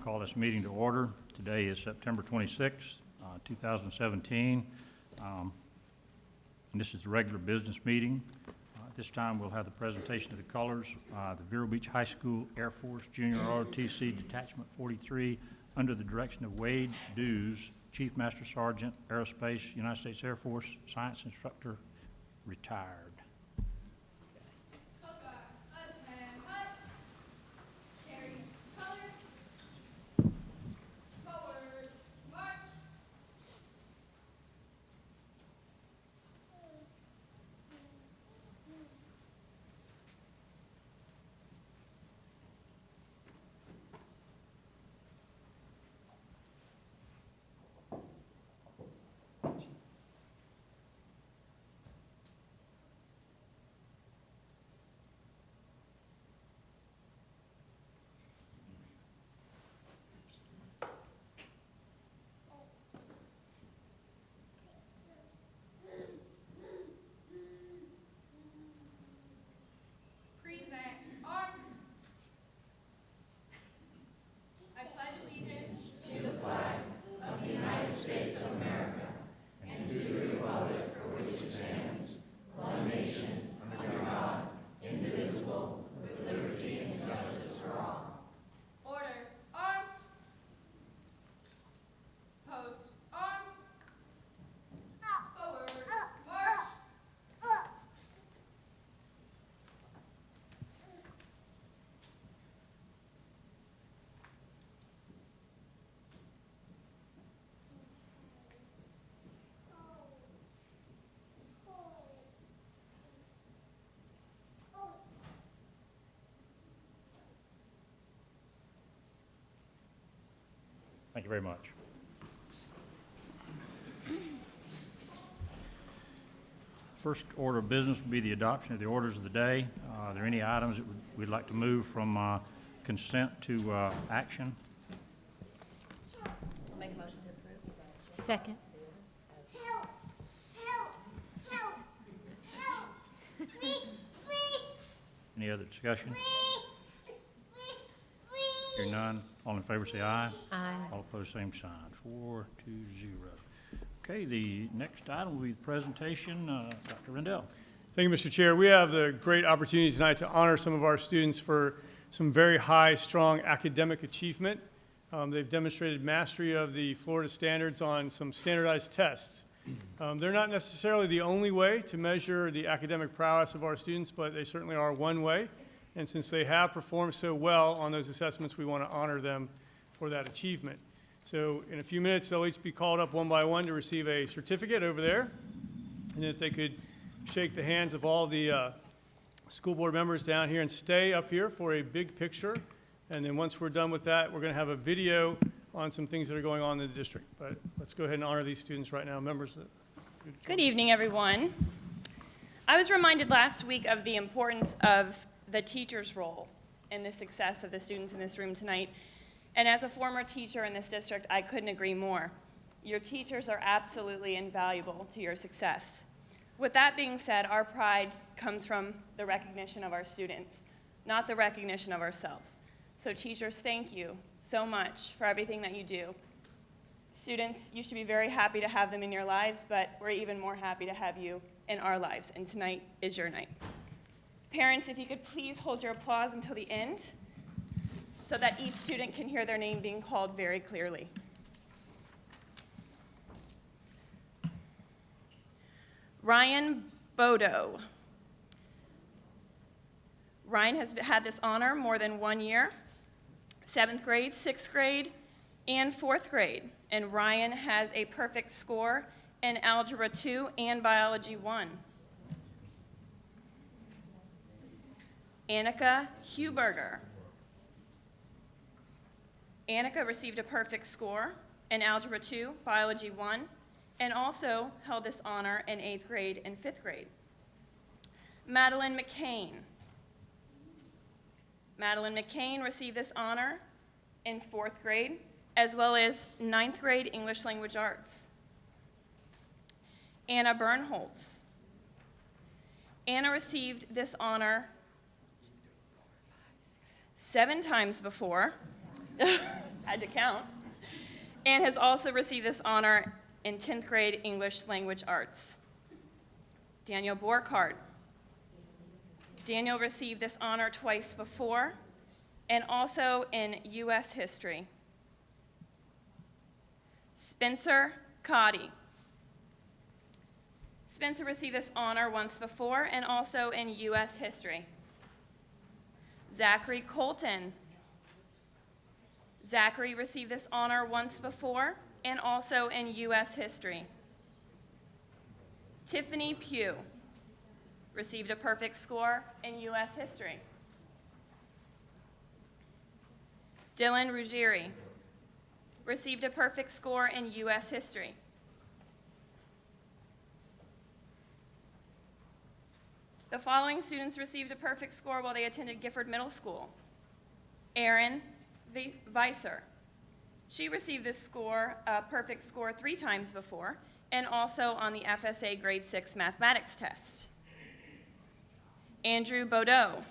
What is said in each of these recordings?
call this meeting to order. Today is September 26th, 2017, and this is the regular business meeting. At this time, we'll have the presentation of the colors. The Vero Beach High School Air Force Junior ROTC Detachment 43, under the direction of Wade Dews, Chief Master Sergeant, Aerospace, United States Air Force, Science Instructor, retired. Thank you very much. First order of business will be the adoption of the orders of the day. Are there any items that we'd like to move from consent to action? I'll make a motion to approve. Second. Any other discussion? Hearing none, all in favor say aye. Aye. All opposed, same sign. 4-2-0. Okay, the next item will be the presentation. Dr. Rendell. Thank you, Mr. Chair. We have the great opportunity tonight to honor some of our students for some very high, strong academic achievement. They've demonstrated mastery of the Florida standards on some standardized tests. They're not necessarily the only way to measure the academic prowess of our students, but they certainly are one way. And since they have performed so well on those assessments, we want to honor them for that achievement. So in a few minutes, they'll each be called up one by one to receive a certificate over there. And if they could shake the hands of all the school board members down here and stay up here for a big picture. And then once we're done with that, we're going to have a video on some things that are going on in the district. But let's go ahead and honor these students right now. Members. Good evening, everyone. I was reminded last week of the importance of the teacher's role in the success of the students in this room tonight. And as a former teacher in this district, I couldn't agree more. Your teachers are absolutely invaluable to your success. With that being said, our pride comes from the recognition of our students, not the recognition of ourselves. So teachers, thank you so much for everything that you do. Students, you should be very happy to have them in your lives, but we're even more happy to have you in our lives, and tonight is your night. Parents, if you could please hold your applause until the end so that each student can hear their name being called very clearly. Ryan Bodo. Ryan has had this honor more than 1 year, 7th grade, 6th grade, and 4th grade. And Ryan has a perfect score in Algebra 2 and Biology 1. Annika Huberger. Annika received a perfect score in Algebra 2, Biology 1, and also held this honor in 8th grade and 5th grade. Madeline McCain. Madeline McCain received this honor in 4th grade, as well as 9th grade English Language Arts. Anna Bernholtz. Anna received this honor 7 times before. had to count, and has also received this honor in 10th grade English Language Arts. Daniel Borkhardt. Daniel received this honor twice before, and also in U.S. history. Spencer Cotty. Spencer received this honor once before and also in U.S. history. Zachary Colton. Zachary received this honor once before and also in U.S. history. Tiffany Pugh received a perfect score in U.S. history. Dylan Ruggieri received a perfect score in U.S. history. The following students received a perfect score while they attended Gifford Middle School. Erin Weiser. She received this score, a perfect score, 3 times before, and also on the FSA Grade 6 mathematics test. Andrew Bodeau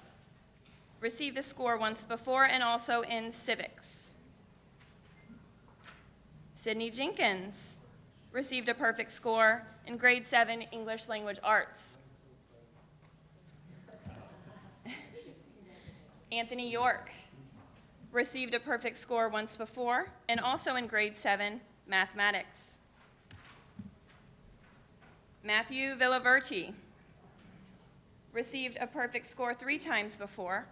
received the score once before and also in civics. Sydney Jenkins received a perfect score in Grade 7 English Language Arts. Anthony York received a perfect score once before and also in Grade 7 Mathematics. Matthew Villaverti received a perfect score 3 times before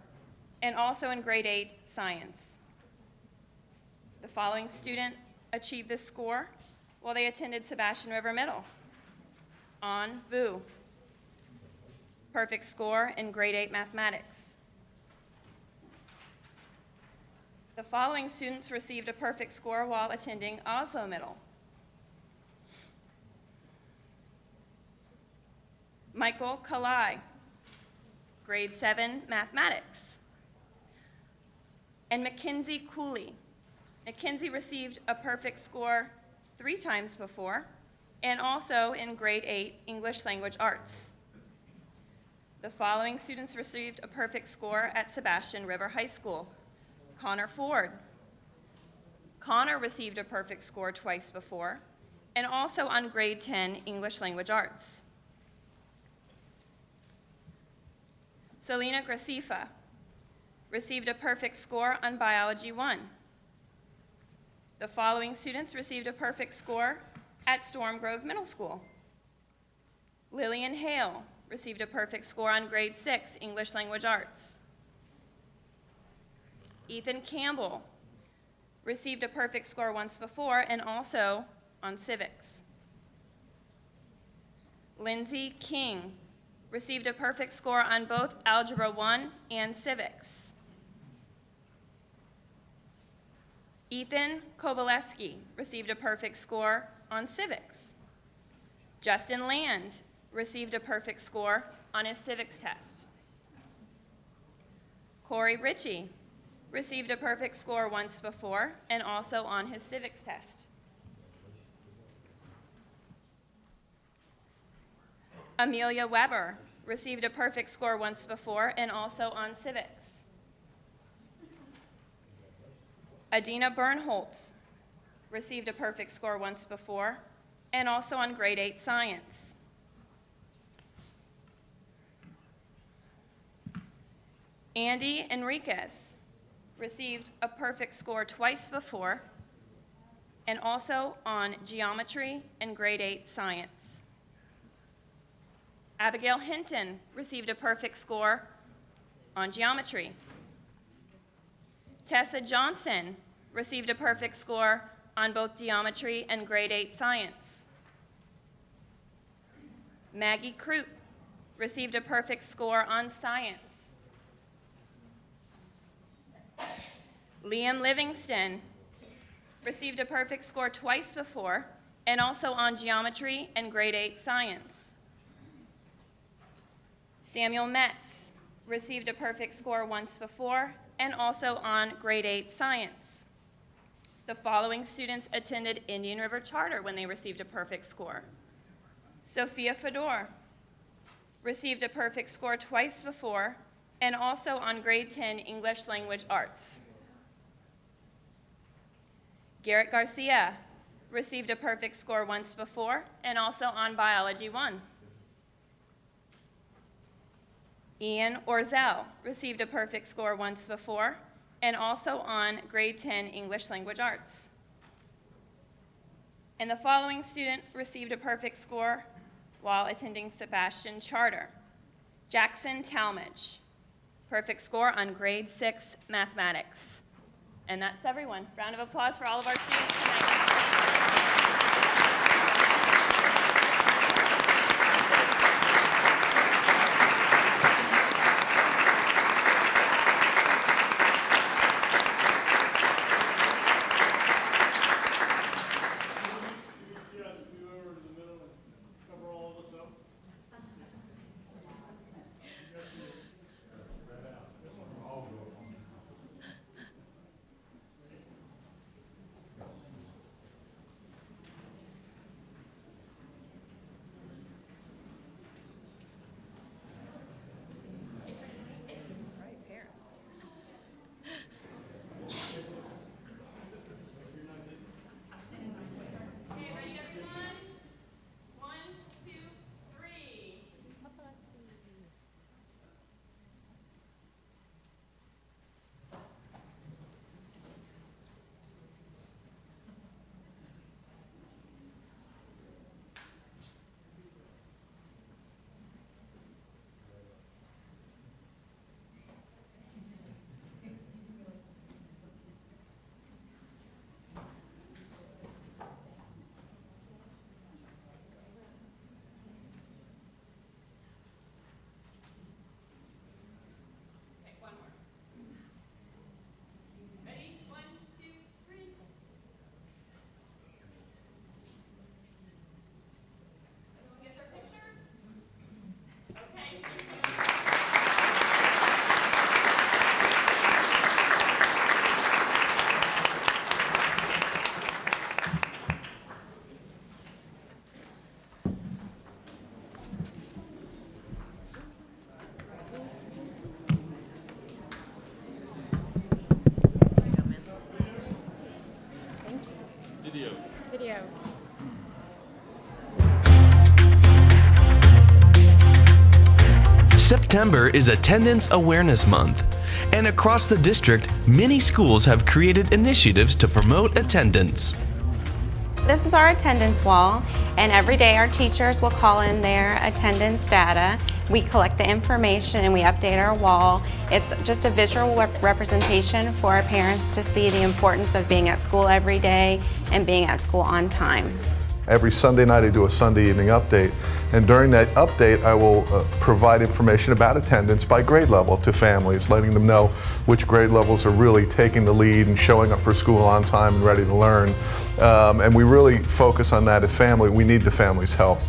and also in Grade 8 Science. The following student achieved this score while they attended Sebastian River Middle. An Vu, perfect score in Grade 8 Mathematics. The following students received a perfect score while attending Oslo Middle. Michael Kalai, Grade 7 Mathematics. And Mackenzie Cooley. Mackenzie received a perfect score 3 times before and also in Grade 8 English Language Arts. The following students received a perfect score at Sebastian River High School. Connor Ford. Connor received a perfect score twice before and also on Grade 10 English Language Arts. Selena Grasifa received a perfect score on Biology 1. The following students received a perfect score at Storm Grove Middle School. Lillian Hale received a perfect score on Grade 6 English Language Arts. Ethan Campbell received a perfect score once before and also on civics. Lindsay King received a perfect score on both Algebra 1 and civics. Ethan Kowaleski received a perfect score on civics. Justin Land received a perfect score on his civics test. Corey Ritchie received a perfect score once before and also on his civics test. Amelia Weber received a perfect score once before and also on civics. Adina Bernholtz received a perfect score once before and also on Grade 8 Science. Andy Enriquez received a perfect score twice before and also on Geometry and Grade 8 Science. Abigail Hinton received a perfect score on Geometry. Tessa Johnson received a perfect score on both Geometry and Grade 8 Science. Maggie Krupp received a perfect score on Science. Liam Livingston received a perfect score twice before and also on Geometry and Grade 8 Science. Samuel Metz received a perfect score once before and also on Grade 8 Science. The following students attended Indian River Charter when they received a perfect score. Sophia Fedor received a perfect score twice before and also on Grade 10 English Language Arts. Garrett Garcia received a perfect score once before and also on Biology 1. Ian Orzel received a perfect score once before and also on Grade 10 English Language Arts. And the following student received a perfect score while attending Sebastian Charter. Jackson Talmadge, perfect score on Grade 6 Mathematics. And that's everyone. Round of applause for all of our students tonight. Yes, move over to the middle and cover all of us up. Right, parents. Okay, ready everyone? 1, 2, 3. Okay, one more. Ready? 1, 2, 3. Everyone get their pictures? Okay, thank you. Video. September is Attendance Awareness Month, and across the district, many schools have created initiatives to promote attendance. This is our attendance wall, and every day our teachers will call in their attendance data. We collect the information and we update our wall. It's just a visual representation for our parents to see the importance of being at school every day and being at school on time. Every Sunday night I do a Sunday evening update, and during that update I will provide information about attendance by grade level to families, letting them know which grade levels are really taking the lead and showing up for school on time and ready to learn. And we really focus on that as family. We need the family's help.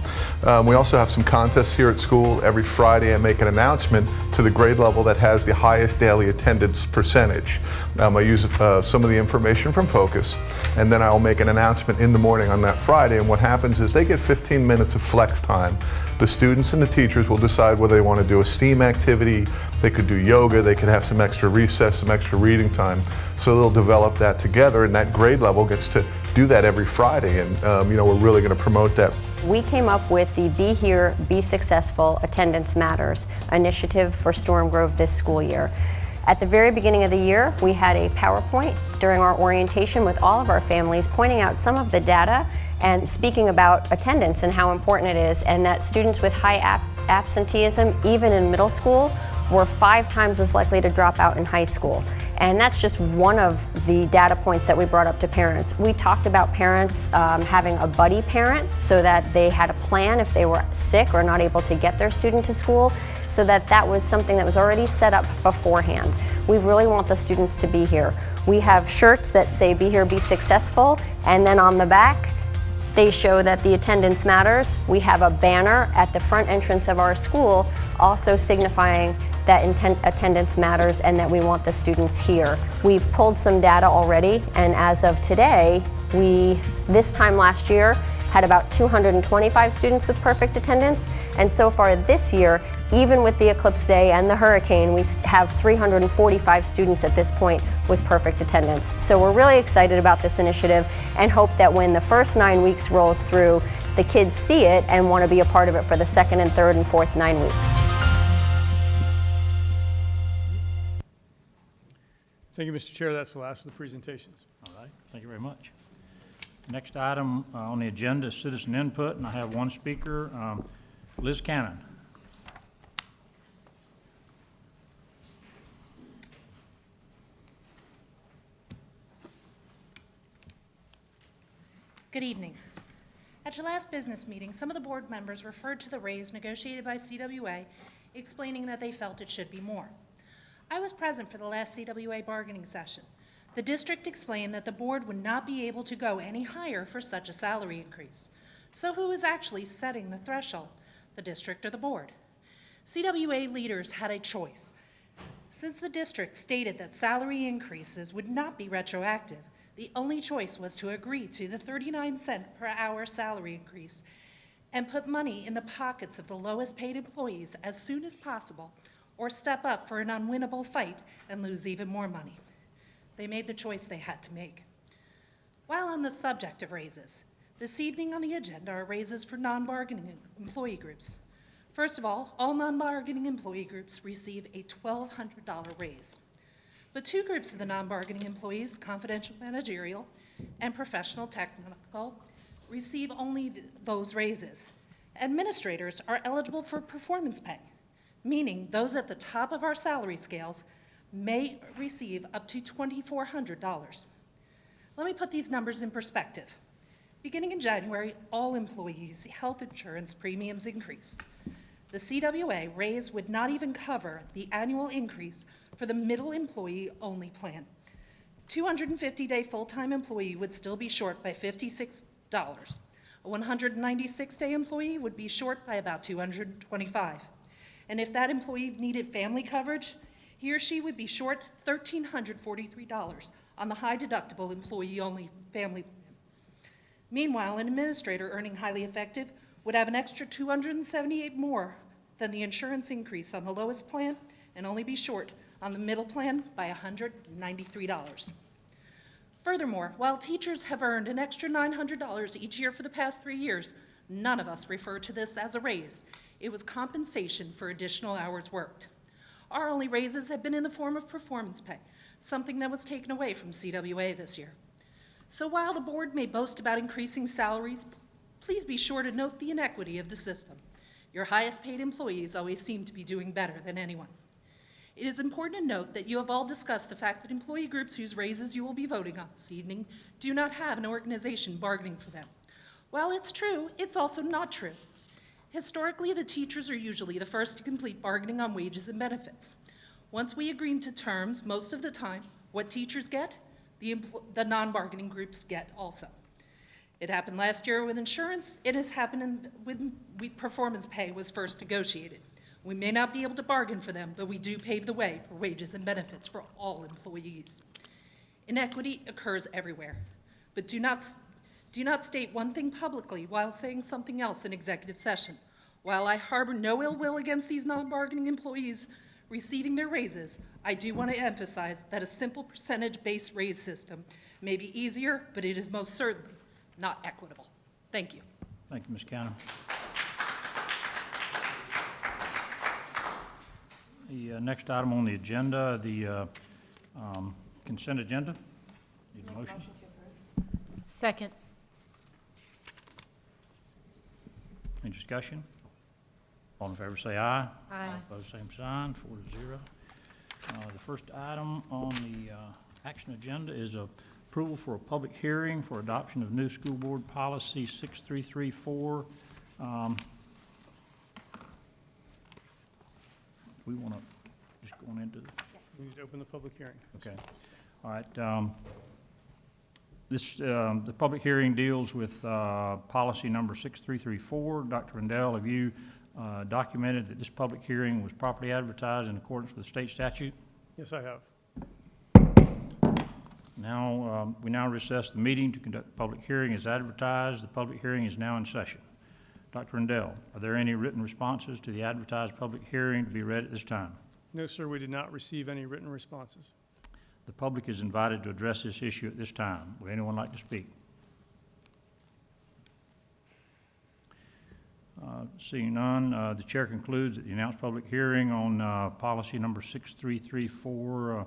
We also have some contests here at school. Every Friday I make an announcement to the grade level that has the highest daily attendance percentage. I use some of the information from Focus, and then I'll make an announcement in the morning on that Friday. And what happens is they get 15 minutes of flex time. The students and the teachers will decide whether they want to do a STEAM activity, they could do yoga, they could have some extra recess, some extra reading time. So they'll develop that together, and that grade level gets to do that every Friday. And we're really going to promote that. We came up with the Be Here, Be Successful, Attendance Matters initiative for Storm Grove this school year. At the very beginning of the year, we had a PowerPoint during our orientation with all of our families pointing out some of the data and speaking about attendance and how important it is, and that students with high absenteeism, even in middle school, were 5 times as likely to drop out in high school. And that's just one of the data points that we brought up to parents. We talked about parents having a buddy parent so that they had a plan if they were sick or not able to get their student to school, so that was something that was already set up beforehand. We really want the students to be here. We have shirts that say Be Here, Be Successful, and then on the back, they show that the attendance matters. We have a banner at the front entrance of our school also signifying that attendance matters and that we want the students here. We've pulled some data already, and as of today, this time last year, had about 225 students with perfect attendance, And so far this year, even with the eclipse day and the hurricane, we have 345 students at this point with perfect attendance. So we're really excited about this initiative and hope that when the first 9 weeks rolls through, the kids see it and want to be a part of it for the second and third and fourth 9 weeks. Thank you, Mr. Chair. That's the last of the presentations. All right, thank you very much. Next item on the agenda is citizen input, and I have one speaker, Liz Cannon. Good evening. At your last business meeting, some of the board members referred to the raise negotiated by CWA, explaining that they felt it should be more. I was present for the last CWA bargaining session. The district explained that the board would not be able to go any higher for such a salary increase. So who is actually setting the threshold, the district or the board? CWA leaders had a choice. Since the district stated that salary increases would not be retroactive, the only choice was to agree to the 39-cent per hour salary increase and put money in the pockets of the lowest paid employees as soon as possible, or step up for an unwinnable fight and lose even more money. They made the choice they had to make. While on the subject of raises, this evening on the agenda are raises for non-bargaining employee groups. First of all non-bargaining employee groups receive a $1,200 raise. But two groups of the non-bargaining employees, confidential managerial and professional technical, receive only those raises. Administrators are eligible for performance pay, meaning those at the top of our salary scales may receive up to $2,400. Let me put these numbers in perspective. Beginning in January, all employees' health insurance premiums increased. The CWA raise would not even cover the annual increase for the middle employee-only plan. 250-day full-time employee would still be short by $56. A 196-day employee would be short by about $225. And if that employee needed family coverage, he or she would be short $1,343 on the high-deductible employee-only family plan. Meanwhile, an administrator earning highly effective would have an extra $278 more than the insurance increase on the lowest plan and only be short on the middle plan by $193. Furthermore, while teachers have earned an extra $900 each year for the past 3 years, none of us refer to this as a raise. It was compensation for additional hours worked. Our only raises have been in the form of performance pay, something that was taken away from CWA this year. So while the board may boast about increasing salaries, please be sure to note the inequity of the system. Your highest paid employees always seem to be doing better than anyone. It is important to note that you have all discussed the fact that employee groups whose raises you will be voting on this evening do not have an organization bargaining for them. While it's true, it's also not true. Historically, the teachers are usually the first to complete bargaining on wages and benefits. Once we agree to terms, most of the time, what teachers get, the non-bargaining groups get also. It happened last year with insurance. It has happened when performance pay was first negotiated. We may not be able to bargain for them, but we do pave the way for wages and benefits for all employees. Inequity occurs everywhere, but do not state one thing publicly while saying something else in executive session. While I harbor no ill will against these non-bargaining employees receiving their raises, I do want to emphasize that a simple percentage-based raise system may be easier, but it is most certainly not equitable. Thank you. Thank you, Ms. Cannon. The next item on the agenda, the consent agenda. Need a motion? Second. Any discussion? All in favor say aye. Aye. Opposed, same sign, 4-0. The first item on the action agenda is approval for a public hearing for adoption of new school board policy 6334. We want to just go on into the... We need to open the public hearing. Okay. All right. The public hearing deals with policy number 6334. Dr. Rendell, have you documented that this public hearing was properly advertised in accordance with state statute? Yes, I have. Now, we now recess the meeting to conduct the public hearing as advertised. The public hearing is now in session. Dr. Rendell, are there any written responses to the advertised public hearing to be read at this time? No, sir, we did not receive any written responses. The public is invited to address this issue at this time. Would anyone like to speak? Seeing none, the chair concludes that the announced public hearing on policy number 6334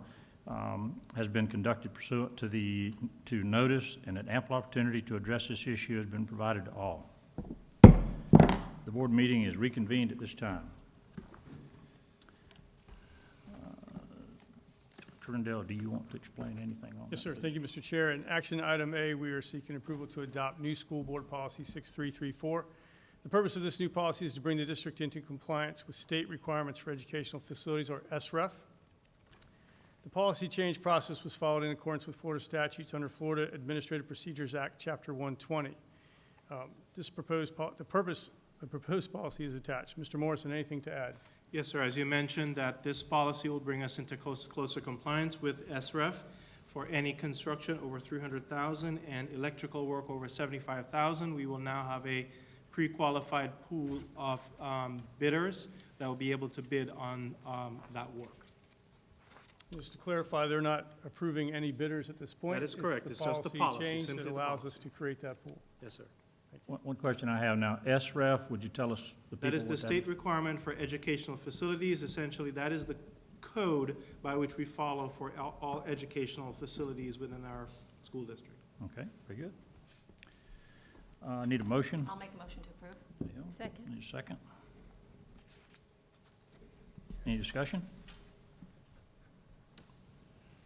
has been conducted pursuant to notice, and an ample opportunity to address this issue has been provided to all. The board meeting is reconvened at this time. Dr. Rendell, do you want to explain anything on that? Yes, sir. please? Thank you, Mr. Chair. In action item A, we are seeking approval to adopt new school board policy 6334. The purpose of this new policy is to bring the district into compliance with state requirements for educational facilities, or SREF. The policy change process was followed in accordance with Florida statutes under Florida Administrative Procedures Act, Chapter 120. The proposed policy is attached. Mr. Morrison, anything to add? Yes, sir. As you mentioned, that this policy will bring us into closer compliance with SREF for any construction over $300,000 and electrical work over $75,000. We will now have a pre-qualified pool of bidders that will be able to bid on that work. Just to clarify, they're not approving any bidders at this point? That is correct. It's just the policy, change simply that the allows policy. us to create that pool. Yes, sir. One question I have now, SREF, would you tell us the people That is the what state requirement for educational facilities. Essentially, that is the code by which we follow for all educational facilities within our school district. Okay, very good. Need a motion? I'll make a motion to approve. There you go. Second. Need a second? Any discussion?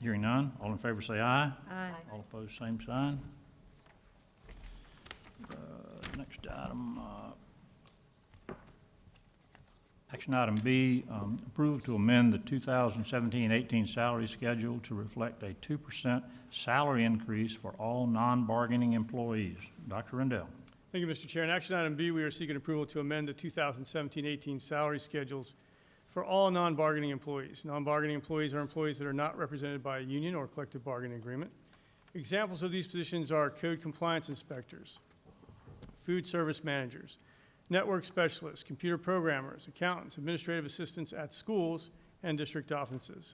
Hearing none, all in favor say aye. Aye. All opposed, same sign. Next item, action item B, approval to amend the 2017-18 salary schedule to reflect a 2% salary increase for all non-bargaining employees. Dr. Rendell. Thank you, Mr. Chair. In action item B, we are seeking approval to amend the 2017-18 salary schedules for all non-bargaining employees. Non-bargaining employees are employees that are not represented by a union or collective bargaining agreement. Examples of these positions are code compliance inspectors, food service managers, network specialists, computer programmers, accountants, administrative assistants at schools and district offices,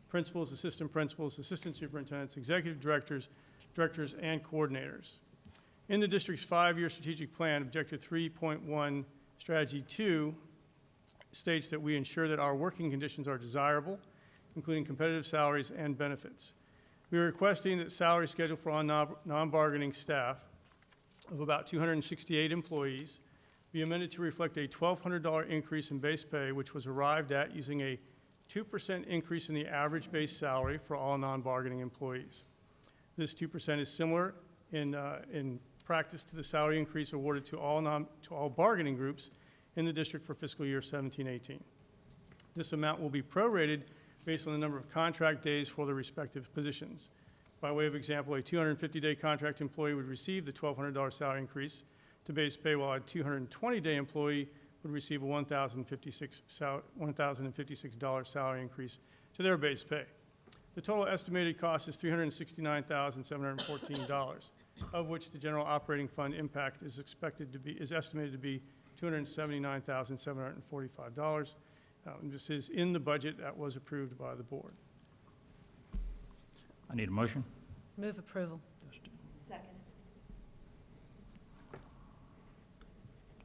principals, assistant principals, assistant superintendents, executive directors, and coordinators. In the district's 5-year strategic plan, Objective 3.1, Strategy 2 states that we ensure that our working conditions are desirable, including competitive salaries and benefits. We are requesting that salary schedule for all non-bargaining staff of about 268 employees be amended to reflect a $1,200 increase in base pay, which was arrived at using a 2% increase in the average base salary for all non-bargaining employees. This 2% is similar in practice to the salary increase awarded to all bargaining groups in the district for fiscal year 17-18. This amount will be prorated based on the number of contract days for the respective positions. By way of example, a 250-day contract employee would receive the $1,200 salary increase to base pay, while a 220-day employee would receive a $1,056 salary increase to their base pay. The total estimated cost is $369,714, of which the general operating fund impact is estimated to be $279,745. This is in the budget that was approved by the board. I need a motion. Move approval. Second.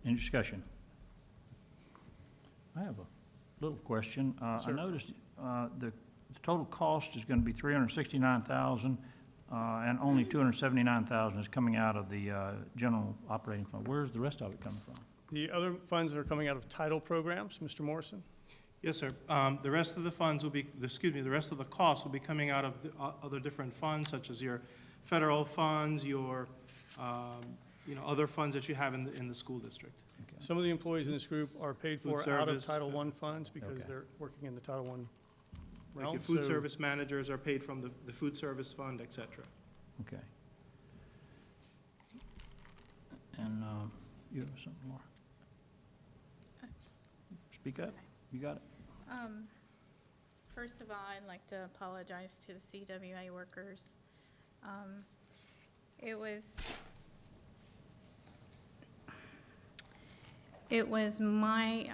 Any discussion? I have a little question. I Sir. noticed the total cost is going to be $369,000, and only $279,000 is coming out of the general operating fund. Where's the rest of it coming from? The other funds are coming out of title programs, Mr. Morrison. Yes, sir. The rest of the funds will be, the rest of the costs will be coming out of the other different funds, such as your federal funds, your, other funds that you have in the school district. Some of the employees in this group are paid Food for out of service, Title I funds because Okay. they're working in the Title I Like realm. your food So service managers are paid from the food service fund, et cetera. Okay. And you have something more? Speak up. You got it. First of all, I'd like to apologize to the CWA workers. It was my,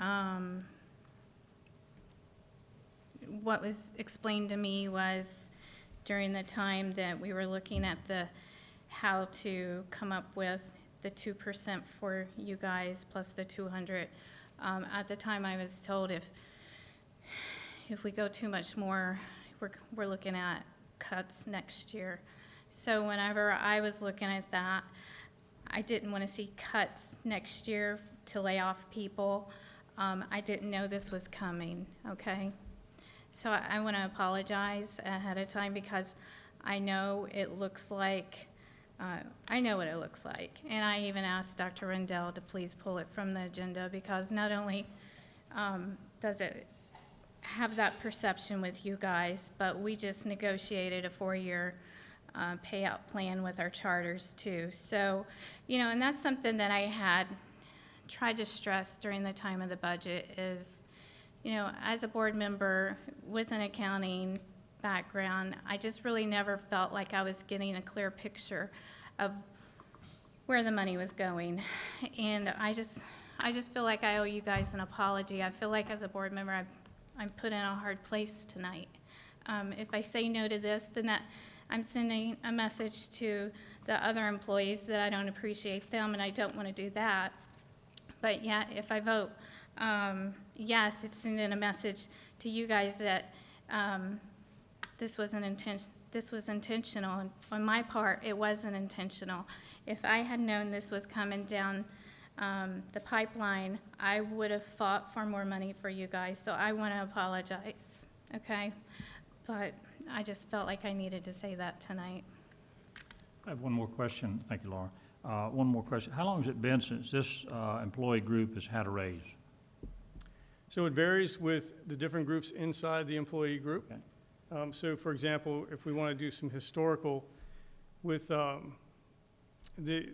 what was explained to me was during the time that we were looking at how to come up with the 2% for you guys plus the 200. At the time I was told if we go too much more, we're looking at cuts next year. So whenever I was looking at that, I didn't want to see cuts next year to lay off people. I didn't know this was coming, okay? So I want to apologize ahead of time because I know it looks like, I know what it looks like. And I even asked Dr. Rendell to please pull it from the agenda because not only does it have that perception with you guys, but we just negotiated a 4-year payout plan with our charters too. So, and that's something that I had tried to stress during the time of the budget is, as a board member with an accounting background, I just really never felt like I was getting a clear picture of where the money was going. And I just feel like I owe you guys an apology. I feel like as a board member, I'm put in a hard place tonight. If I say no to this, then I'm sending a message to the other employees that I don't appreciate them, and I don't want to do that. But yeah, if I vote yes, it's sending a message to you guys that this was intentional. And on my part, it wasn't intentional. If I had known this was coming down the pipeline, I would have fought for more money for you guys. So I want to apologize, okay? But I just felt like I needed to say that tonight. I have one more question. Thank you, Laura. One more question. How long has it been since this employee group has had a raise? So it varies with the different groups inside the employee group. Okay. So for example, if we want to do some historical, with the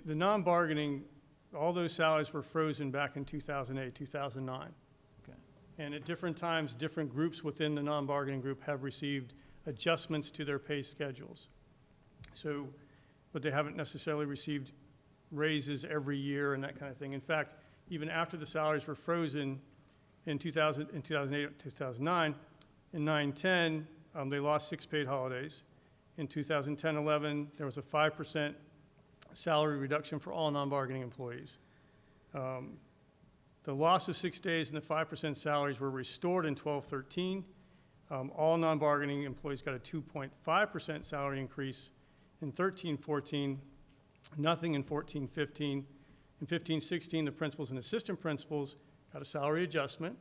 non-bargaining, all those salaries were frozen back in 2008, 2009. Okay. And at different times, different groups within the non-bargaining group have received adjustments to their pay schedules. So, but they haven't necessarily received raises every year and that kind of thing. In fact, even after the salaries were frozen in 2008, 2009, in 9-10, they lost 6 paid holidays. In 2010-11, there was a 5% salary reduction for all non-bargaining employees. The loss of 6 days and the 5% salaries were restored in 12-13. All non-bargaining employees got a 2.5% salary increase in 13-14, nothing in 14-15. In 15-16, the principals and assistant principals got a salary adjustment.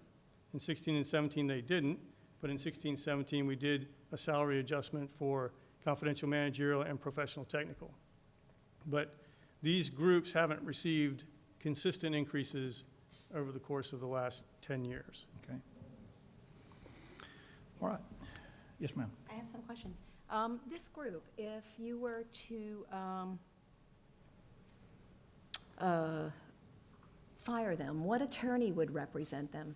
In 16 and 17, they didn't, but in 16-17, we did a salary adjustment for confidential managerial and professional technical. But these groups haven't received consistent increases over the course of the last 10 years. Okay. All right. Yes, ma'am. I have some questions. This group, if you were to fire them, what attorney would represent them?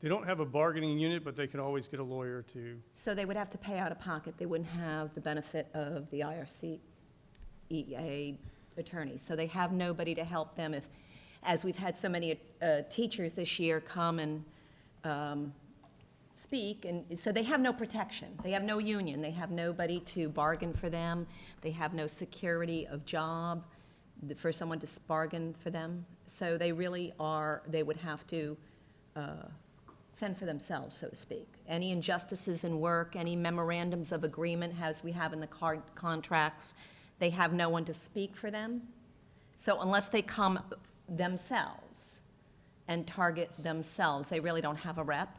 They don't have a bargaining unit, but they could always get a lawyer to. So they would have to pay out of pocket. They wouldn't have the benefit of the IRCEA attorney. So they have nobody to help them if, as we've had so many teachers this year come and speak, and so they have no protection. They have no union. They have nobody to bargain for them. They have no security of job for someone to bargain for them. So they really are, they would have to fend for themselves, so to speak. Any injustices in work, any memorandums of agreement as we have in the contracts, they have no one to speak for them. So unless they come themselves and target themselves, they really don't have a rep.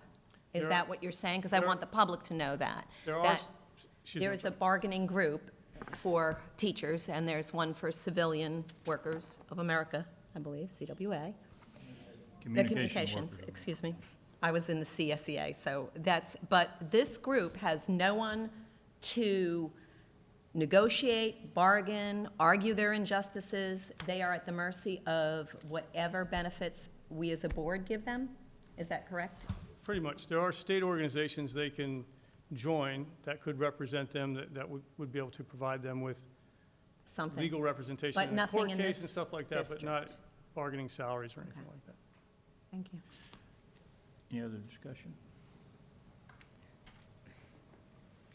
Is that what you're saying? Because I want the public to know that. There is a bargaining group for teachers, and there's one for Civilian Workers of America, I believe, CWA. The communications, excuse me. I was in the CSEA, so that's, but this group has no one to negotiate, bargain, argue their injustices. They are at the mercy of whatever benefits we as a board give them. Is that correct? Pretty much. There are state organizations they can join that could represent them, that would be able to provide them with Something. legal representation But in a nothing court in case this and stuff like that, but not bargaining salaries or anything Okay. like that. Thank you. Any other discussion?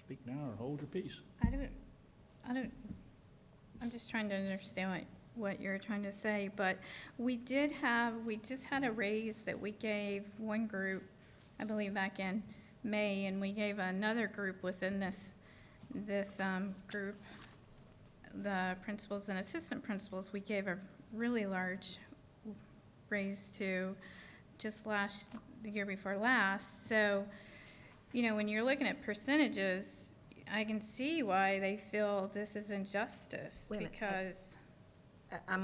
Speak now or hold your peace. I'm just trying to understand what you're trying to say, but we just had a raise that we gave one group, I believe back in May, and we gave another group within this group, the principals and assistant principals, we gave a really large raise to just the year before last. So, when you're looking at percentages, I can see why they feel this is injustice, Wait a minute. because, I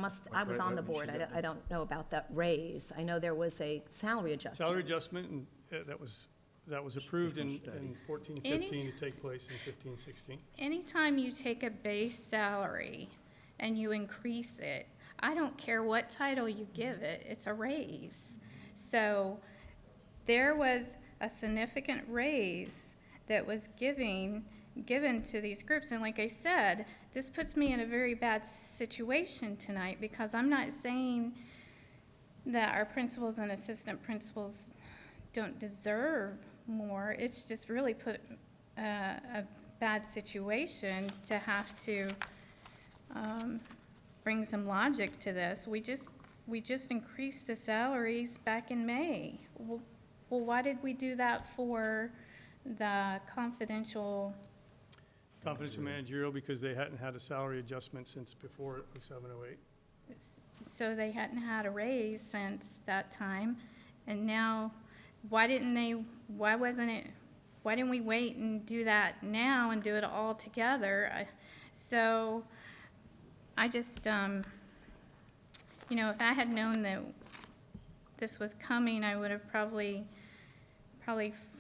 was on the board. I don't know about that raise. I know there was a salary adjustment. Salary adjustment, and that was approved in Study. 14, Any 15 to take place in 15, 16. anytime you take a base salary and you increase it, I don't care what title you give it, it's a raise. So there was a significant raise that was given to these groups. And like I said, this puts me in a very bad situation tonight, because I'm not saying that our principals and assistant principals don't deserve more. It's just really put a bad situation to have to bring some logic to this. We just increased the salaries back in May. Well, why did we do that for the confidential? Confidential managerial, because they hadn't had a salary adjustment since before 07, 08. So they hadn't had a raise since that time, and now, why didn't we wait and do that now and do it all together? So, I just, if I had known that this was coming, I would have probably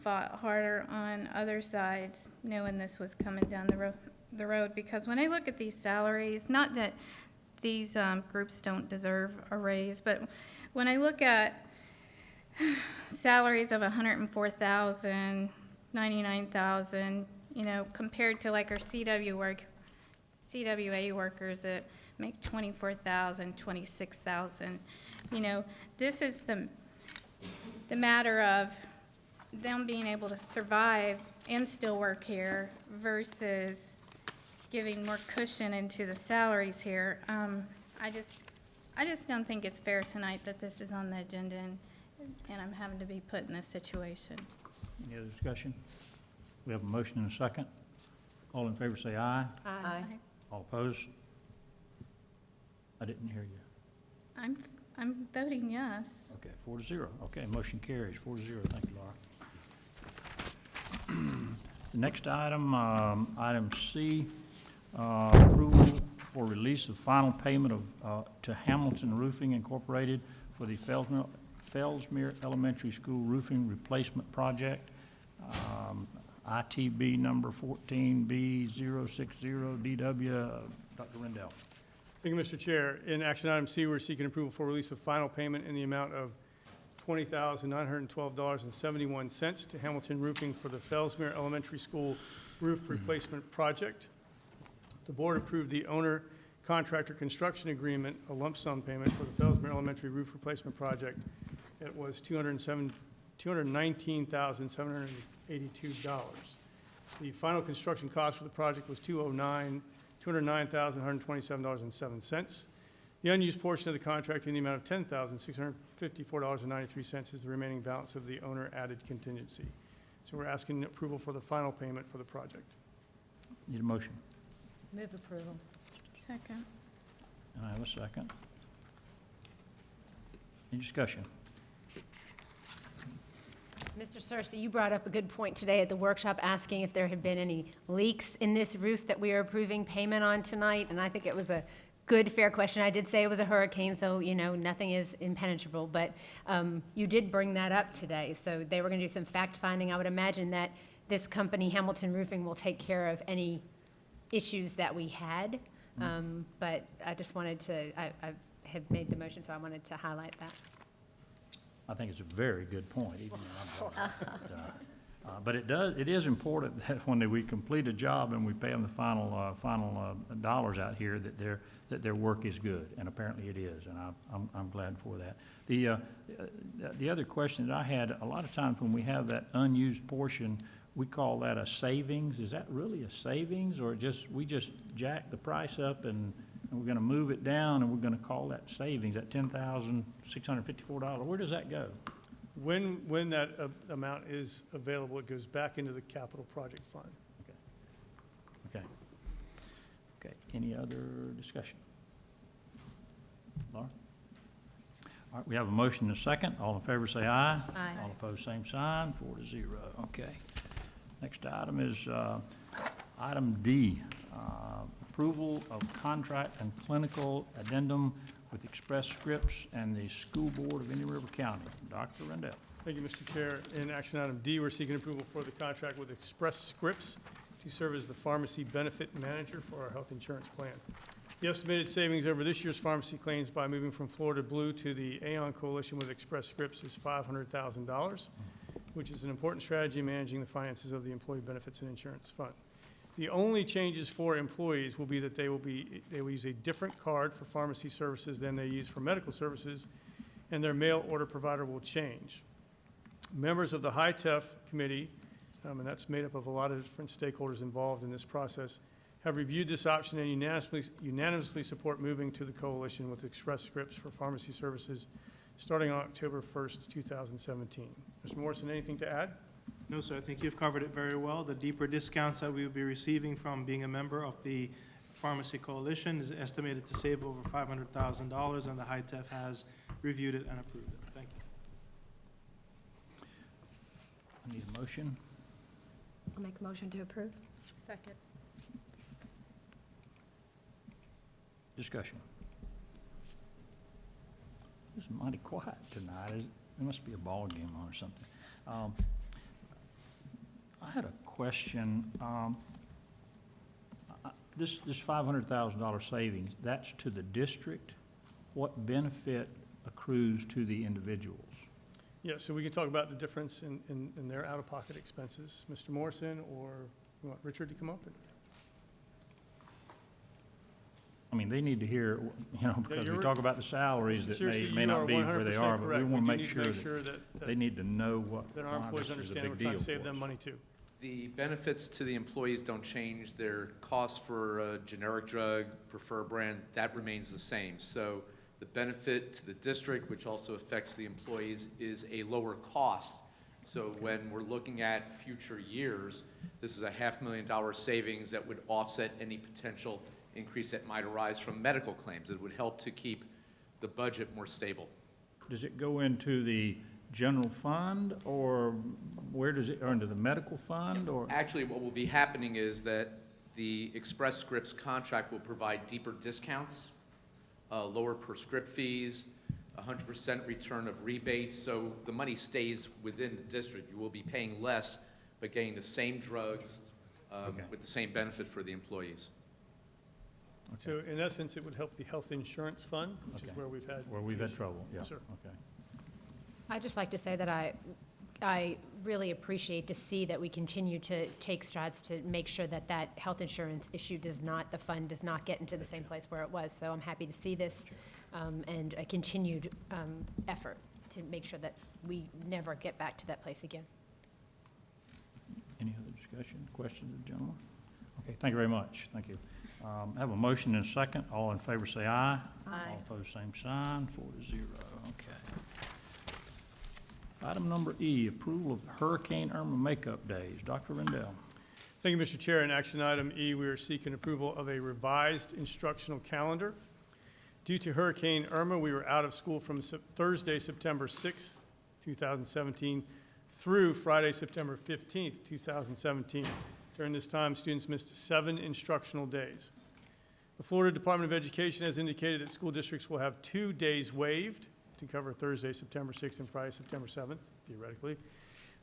fought harder on other sides, knowing this was coming down the road, because when I look at these salaries, not that these groups don't deserve a raise, but when I look at salaries of $104,000, $99,000, compared to like our CWA workers that make $24,000, $26,000, this is the matter of them being able to survive and still work here versus giving more cushion into the salaries here. I just don't think it's fair tonight that this is on the agenda and I'm having to be put in this situation. Any other discussion? We have a motion and a second. All in favor say aye. Aye. All opposed? I didn't hear you. I'm voting yes. Okay, 4-0. Okay, motion carries 4-0. Thank you, Laura. The next item, item C, approval for release of final payment to Hamilton Roofing Incorporated for the Fellsmere Elementary School roofing replacement project, ITB number 14B060DW. Dr. Rendell. Thank you, Mr. Chair. In action item C, we're seeking approval for release of final payment in the amount of $20,912.71 to Hamilton Roofing for the Fellsmere Elementary School roof replacement project. The board approved the owner contractor construction agreement, a lump sum payment for the Fellsmere Elementary roof replacement project. It was $219,782. The final construction cost for the project was $209,127.07. The unused portion of the contract in the amount of $10,654.93 is the remaining balance of the owner-added contingency. So we're asking approval for the final payment for the project. Need a motion? Move approval. Second. And I have a second. Any discussion? Mr. Searcy, you brought up a good point today at the workshop, asking if there had been any leaks in this roof that we are approving payment on tonight, and I think it was a good, fair question. I did say it was a hurricane, so, nothing is impenetrable, but you did bring that up today, so they were going to do some fact-finding. I would imagine that this company, Hamilton Roofing, will take care of any issues that we had, but I just wanted to, I have made the motion, so I wanted to highlight that. I think it's a very good point, even though I'm But it is important that when we complete a job and we pay them the final dollars out here, that their work is good, and apparently it is, and I'm glad for that. The other question that I had, a lot of times when we have that unused portion, we call that a savings. Is that really a savings, or we just jack the price up and we're gonna move it down and we're gonna call that savings, that $10,654? Where does that go? When that amount is available, it goes back into the capital project fund. Okay, any other discussion? Laura? All right, we have a motion and a second. All in favor say aye. Aye. All opposed, same sign, 4-0. Okay. Next item is item D, approval of contract and clinical addendum with Express Scripts and the School Board of Indian River County. Dr. Rendell. Thank you, Mr. Chair. In action item D, we're seeking approval for the contract with Express Scripts to serve as the pharmacy benefit manager for our health insurance plan. The estimated savings over this year's pharmacy claims by moving from Florida Blue to the Aon Coalition with Express Scripts is $500,000, which is an important strategy in managing the finances of the Employee Benefits and Insurance Fund. The only changes for employees will be that they will use a different card for pharmacy services than they use for medical services, and their mail order provider will change. Members of the HITEF committee, and that's made up of a lot of different stakeholders involved in this process, have reviewed this option and unanimously support moving to the coalition with Express Scripts for pharmacy services starting on October 1st, 2017. Mr. Morrison, anything to add? No, sir, I think you've covered it very well. The deeper discounts that we will be receiving from being a member of the Pharmacy Coalition is estimated to save over $500,000, and the HITEF has reviewed it and approved it. Thank you. I need a motion. I'll make a motion to approve. Second. Discussion. This is mighty quiet tonight. There must be a ball game on or something. I had a question. This $500,000 savings, that's to the district. What benefit accrues to the individuals? Yeah, so we can talk about the difference in their out-of-pocket expenses. Mr. Morrison, or you want Richard to come up? I mean, they need to hear, because we you're- talk about the salaries that Seriously, may you not are be where they 100% are, but we correct. want to do make need sure that they that need to know what, our why employees this is a understand big we're trying deal to save for them us. money too. The benefits to the employees don't change. Their cost for a generic drug, preferred brand, that remains the same. So the benefit to the district, which also affects the employees, is a lower cost. So when we're looking at future years, this is a $500,000 savings that would offset any potential increase that might arise from medical claims. It would help to keep the budget more stable. Does it go into the general fund, or where does it, or into the medical fund, or? Actually, what will be happening is that the Express Scripts contract will provide deeper discounts, lower per script fees, 100% return of rebates, so the money stays within the district. You will be paying less, but getting the same drugs Okay. with the same benefit for the employees. So in essence, it would help the health insurance fund, which is Okay. where we've had. Trouble, yeah. Yes, sir. Okay. I'd just like to say that I really appreciate to see that we continue to take strides to make sure that that health insurance issue the fund does not get into the same place where it was. So I'm happy to see this and a continued effort to make sure that we never get back to that place again. Any other discussion, questions of the gentleman? Okay, thank you very much. Thank you. I have a motion and a second. All in favor say aye. Aye. All opposed, same sign, 4-0. Okay. Item number E, approval of Hurricane Irma makeup days. Dr. Rendell. Thank you, Mr. Chair. In action item E, we are seeking approval of a revised instructional calendar. Due to Hurricane Irma, we were out of school from Thursday, September 6th, 2017, through Friday, September 15th, 2017. During this time, students missed 7 instructional days. The Florida Department of Education has indicated that school districts will have 2 days waived to cover Thursday, September 6th and Friday, September 7th, theoretically.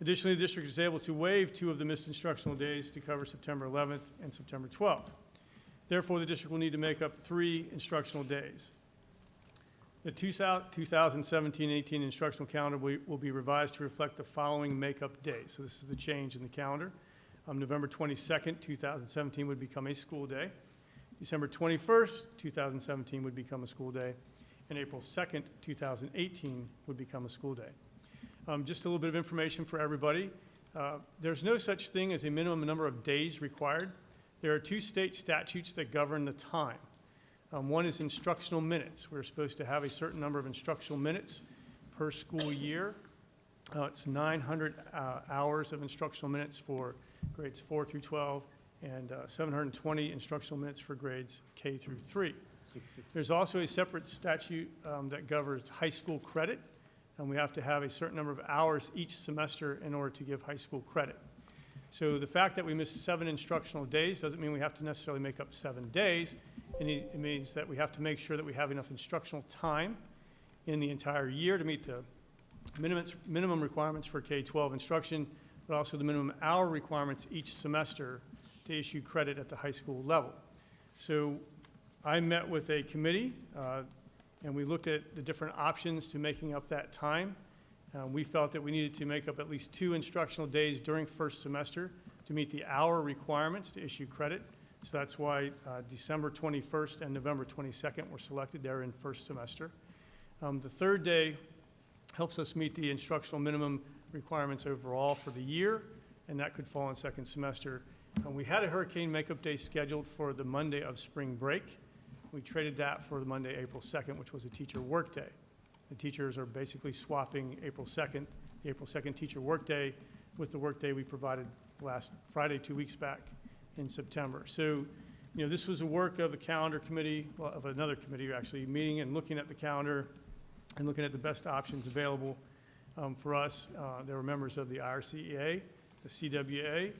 Additionally, the district is able to waive 2 of the missed instructional days to cover September 11th and September 12th. Therefore, the district will need to make up 3 instructional days. The 2017-18 instructional calendar will be revised to reflect the following makeup days. So this is the change in the calendar. November 22nd, 2017 would become a school day. December 21st, 2017 would become a school day. And April 2nd, 2018 would become a school day. Just a little bit of information for everybody. There's no such thing as a minimum number of days required. There are 2 state statutes that govern the time. One is instructional minutes. We're supposed to have a certain number of instructional minutes per school year. It's 900 hours of instructional minutes for grades 4 through 12 and 720 instructional minutes for grades K through 3. There's also a separate statute that governs high school credit, and we have to have a certain number of hours each semester in order to give high school credit. So the fact that we missed 7 instructional days doesn't mean we have to necessarily make up 7 days. It means that we have to make sure that we have enough instructional time in the entire year to meet the minimum requirements for K-12 instruction, but also the minimum hour requirements each semester to issue credit at the high school level. So I met with a committee, and we looked at the different options to making up that time. We felt that we needed to make up at least 2 instructional days during first semester to meet the hour requirements to issue credit. So that's why December 21st and November 22nd were selected there in first semester. The third day helps us meet the instructional minimum requirements overall for the year, and that could fall in second semester. We had a hurricane makeup day scheduled for the Monday of spring break. We traded that for the Monday, April 2nd, which was a teacher work day. The teachers are basically swapping April 2nd, the April 2nd teacher work day with the work day we provided last Friday, 2 weeks back in September. So, this was a work of the calendar committee, well, of another committee actually, meeting and looking at the calendar and looking at the best options available for us. There were members of the IRCEA, the CWA,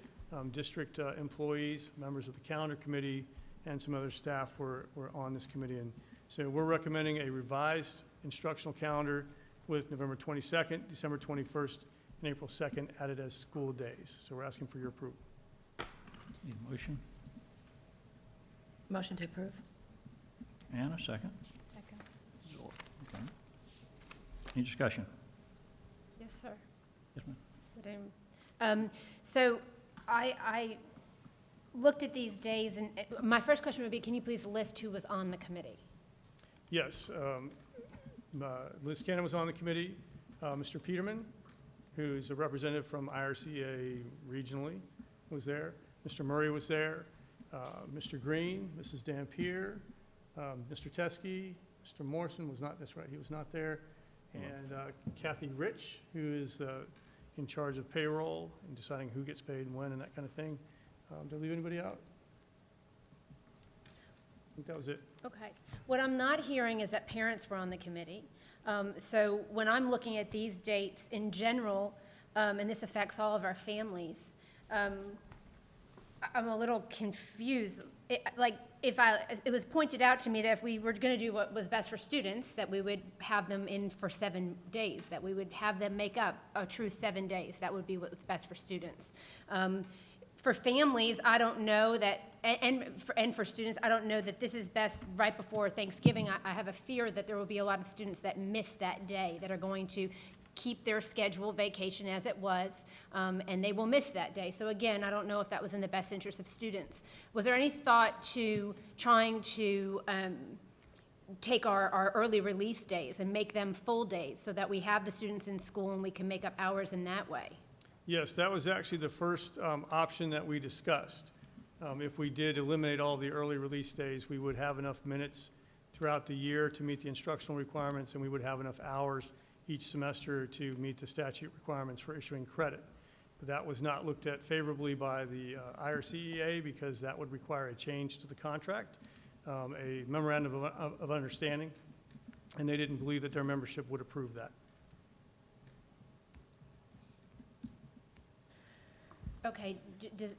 district employees, members of the calendar committee, and some other staff were on this committee. And so we're recommending a revised instructional calendar with November 22nd, December 21st, and April 2nd added as school days. So we're asking for your approval. Need a motion? Motion to approve. And a second? Second. Zor, okay. Any discussion? Yes, sir. Yes, ma'am. So I looked at these days, and my first question would be, can you please list who was on the committee? Yes, Liz Cannon was on the committee. Mr. Peterman, who's a representative from IRCA regionally, was there. Mr. Murray was there. Mr. Green, Mrs. Dampier, Mr. Teskey, Mr. Morrison was not, that's right, he was not there. And Kathy Rich, who is in charge of payroll and deciding who gets paid and when and that kind of thing. Did I leave anybody out? I think that was it. Okay. What I'm not hearing is that parents were on the committee. So when I'm looking at these dates in general, and this affects all of our families, I'm a little confused. It was pointed out to me that if we were going to do what was best for students, that we would have them in for 7 days, that we would have them make up a true 7 days. That would be what was best for students. For families, I don't know that, and for students, I don't know that this is best right before Thanksgiving. I have a fear that there will be a lot of students that miss that day, that are going to keep their scheduled vacation as it was, and they will miss that day. So again, I don't know if that was in the best interest of students. Was there any thought to trying to take our early release days and make them full days so that we have the students in school and we can make up hours in that way? Yes, that was actually the first option that we discussed. If we did eliminate all the early release days, we would have enough minutes throughout the year to meet the instructional requirements, and we would have enough hours each semester to meet the statute requirements for issuing credit. But that was not looked at favorably by the IRCEA because that would require a change to the contract, a memorandum of understanding, and they didn't believe that their membership would approve that. Okay, do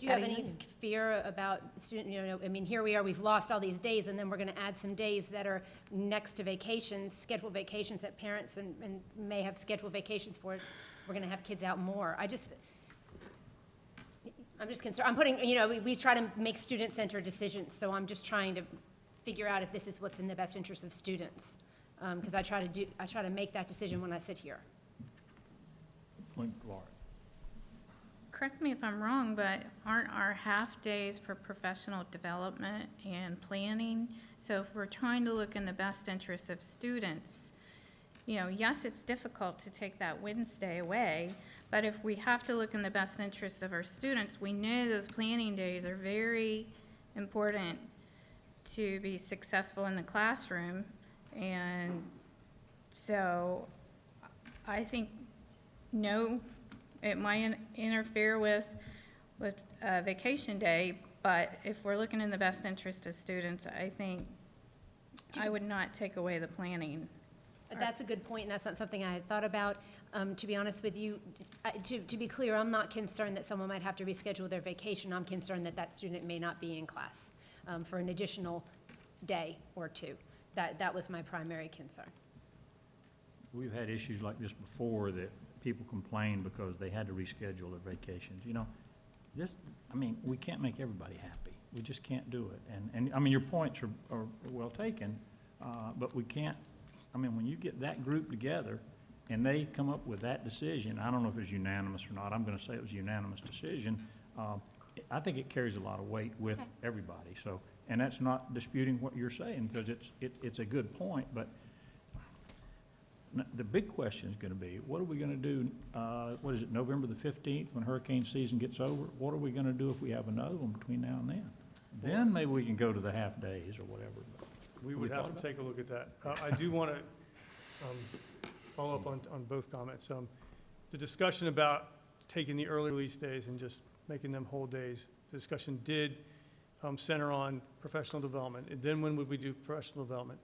you have any fear about student, I mean, here we are, we've lost all these days, and then we're going to add some days that are next to vacations, scheduled vacations that parents and may have scheduled vacations for. We're going to have kids out more. I'm just concerned. I'm putting, we try to make student-centered decisions, so I'm just trying to figure out if this is what's in the best interest of students. Because I try to make that decision when I sit here. Laura. Correct me if I'm wrong, but aren't our half-days for professional development and planning? So if we're trying to look in the best interest of students, you know, yes, it's difficult to take that Wednesday away, but if we have to look in the best interest of our students, we know those planning days are very important to be successful in the classroom. And so I think, no, it might interfere with vacation day, but if we're looking in the best interest of students, I think I would not take away the planning. That's a good point, and that's not something I had thought about. To be honest with you, to be clear, I'm not concerned that someone might have to reschedule their vacation. I'm concerned that that student may not be in class for an additional day or two. That was my primary concern. We've had issues like this before that people complain because they had to reschedule their vacations. You know, we can't make everybody happy. We just can't do it. And I mean, your points are well taken, but we can't, when you get that group together and they come up with that decision, I don't know if it's unanimous or not, I'm gonna say it was a unanimous decision, I think it carries a lot of weight with everybody. So, and that's not disputing what you're saying, because it's a good point, but the big question is gonna be, what are we gonna do, November the 15th, when hurricane season gets over? What are we gonna do if we have another one between now and then? Then maybe we can go to the half days or whatever. We would have to take a look at that. I do want to follow up on both comments. The discussion about taking the early release days and just making them whole days, the discussion did center on professional development. And then when would we do professional development?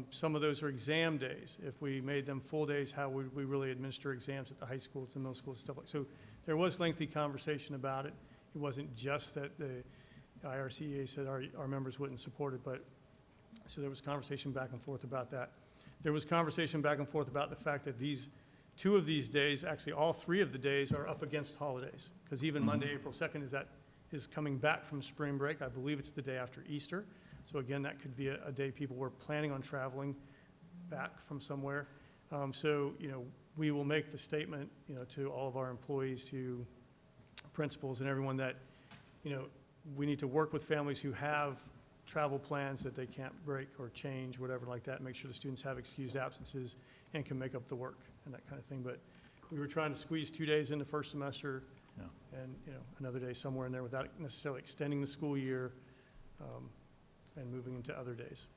Some of those are exam days. If we made them full days, how would we really administer exams at the high schools, the middle schools, stuff like so. There was lengthy conversation about it. It wasn't just that the IRCEA said our members wouldn't support it, but so there was conversation back and forth about that. There was conversation back and forth about the fact that two of these days, actually all three of the days, are up against holidays. Because even Monday, April 2nd is coming back from spring break. I believe it's the day after Easter. So again, that could be a day people were planning on traveling back from somewhere. So, we will make the statement, to all of our employees, to principals and everyone that, we need to work with families who have travel plans that they can't break or change, whatever like that, make sure the students have excused absences and can make up the work and that kind of thing. But we were trying to squeeze 2 days in the first semester and, another day somewhere in there without necessarily extending the school year and moving into other days.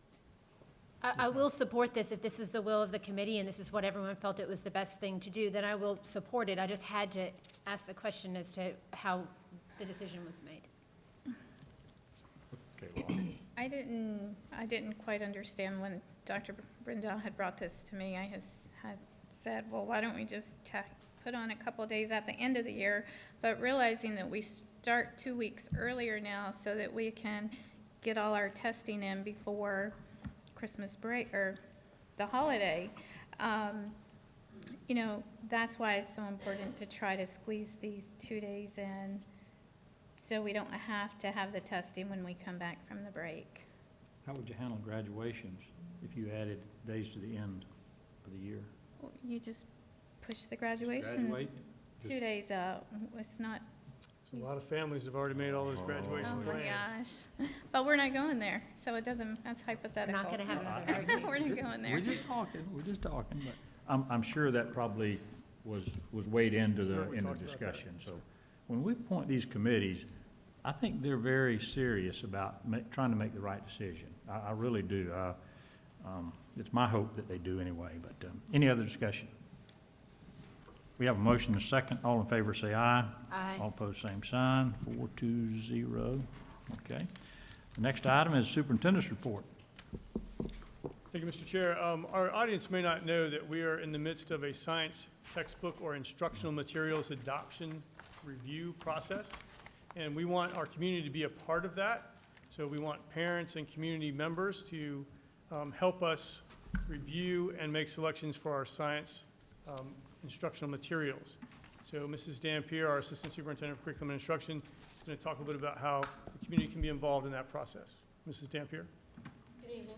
I will support this if this was the will of the committee and this is what everyone felt it was the best thing to do, then I will support it. I just had to ask the question as to how the decision was made. Okay, Laura. I didn't quite understand when Dr. Brindell had brought this to me. I had said, well, why don't we just put on a couple days at the end of the year, but realizing that we start 2 weeks earlier now so that we can get all our testing in before Christmas break or the holiday. That's why it's so important to try to squeeze these 2 days in so we don't have to have the testing when we come back from the break. How would you handle graduations if you added days to the end of the year? Well, you just push the graduations Graduate? 2 days out. It's not, So a lot of families have already made all those graduation oh my plans. gosh. But we're not going there, so it doesn't, that's hypothetical. Not gonna have another argument. We're not going there. We're just talking, but I'm sure that probably was weighed into Sure, we in the talked about that. discussion. So when we appoint these committees, I think they're very serious about trying to make the right decision. I really do. It's my hope that they do anyway, but any other discussion? We have a motion and a second. All in favor say aye. Aye. All opposed, same sign. 4-2-0. Okay. The next item is superintendent's report. Thank you, Mr. Chair. Our audience may not know that we are in the midst of a science textbook or instructional materials adoption review process, and we want our community to be a part of that. So we want parents and community members to help us review and make selections for our science instructional materials. So Mrs. Dampier, our Assistant Superintendent of Curriculum and Instruction, is going to talk a little bit about how the community can be involved in that process. Mrs. Dampier? Good evening.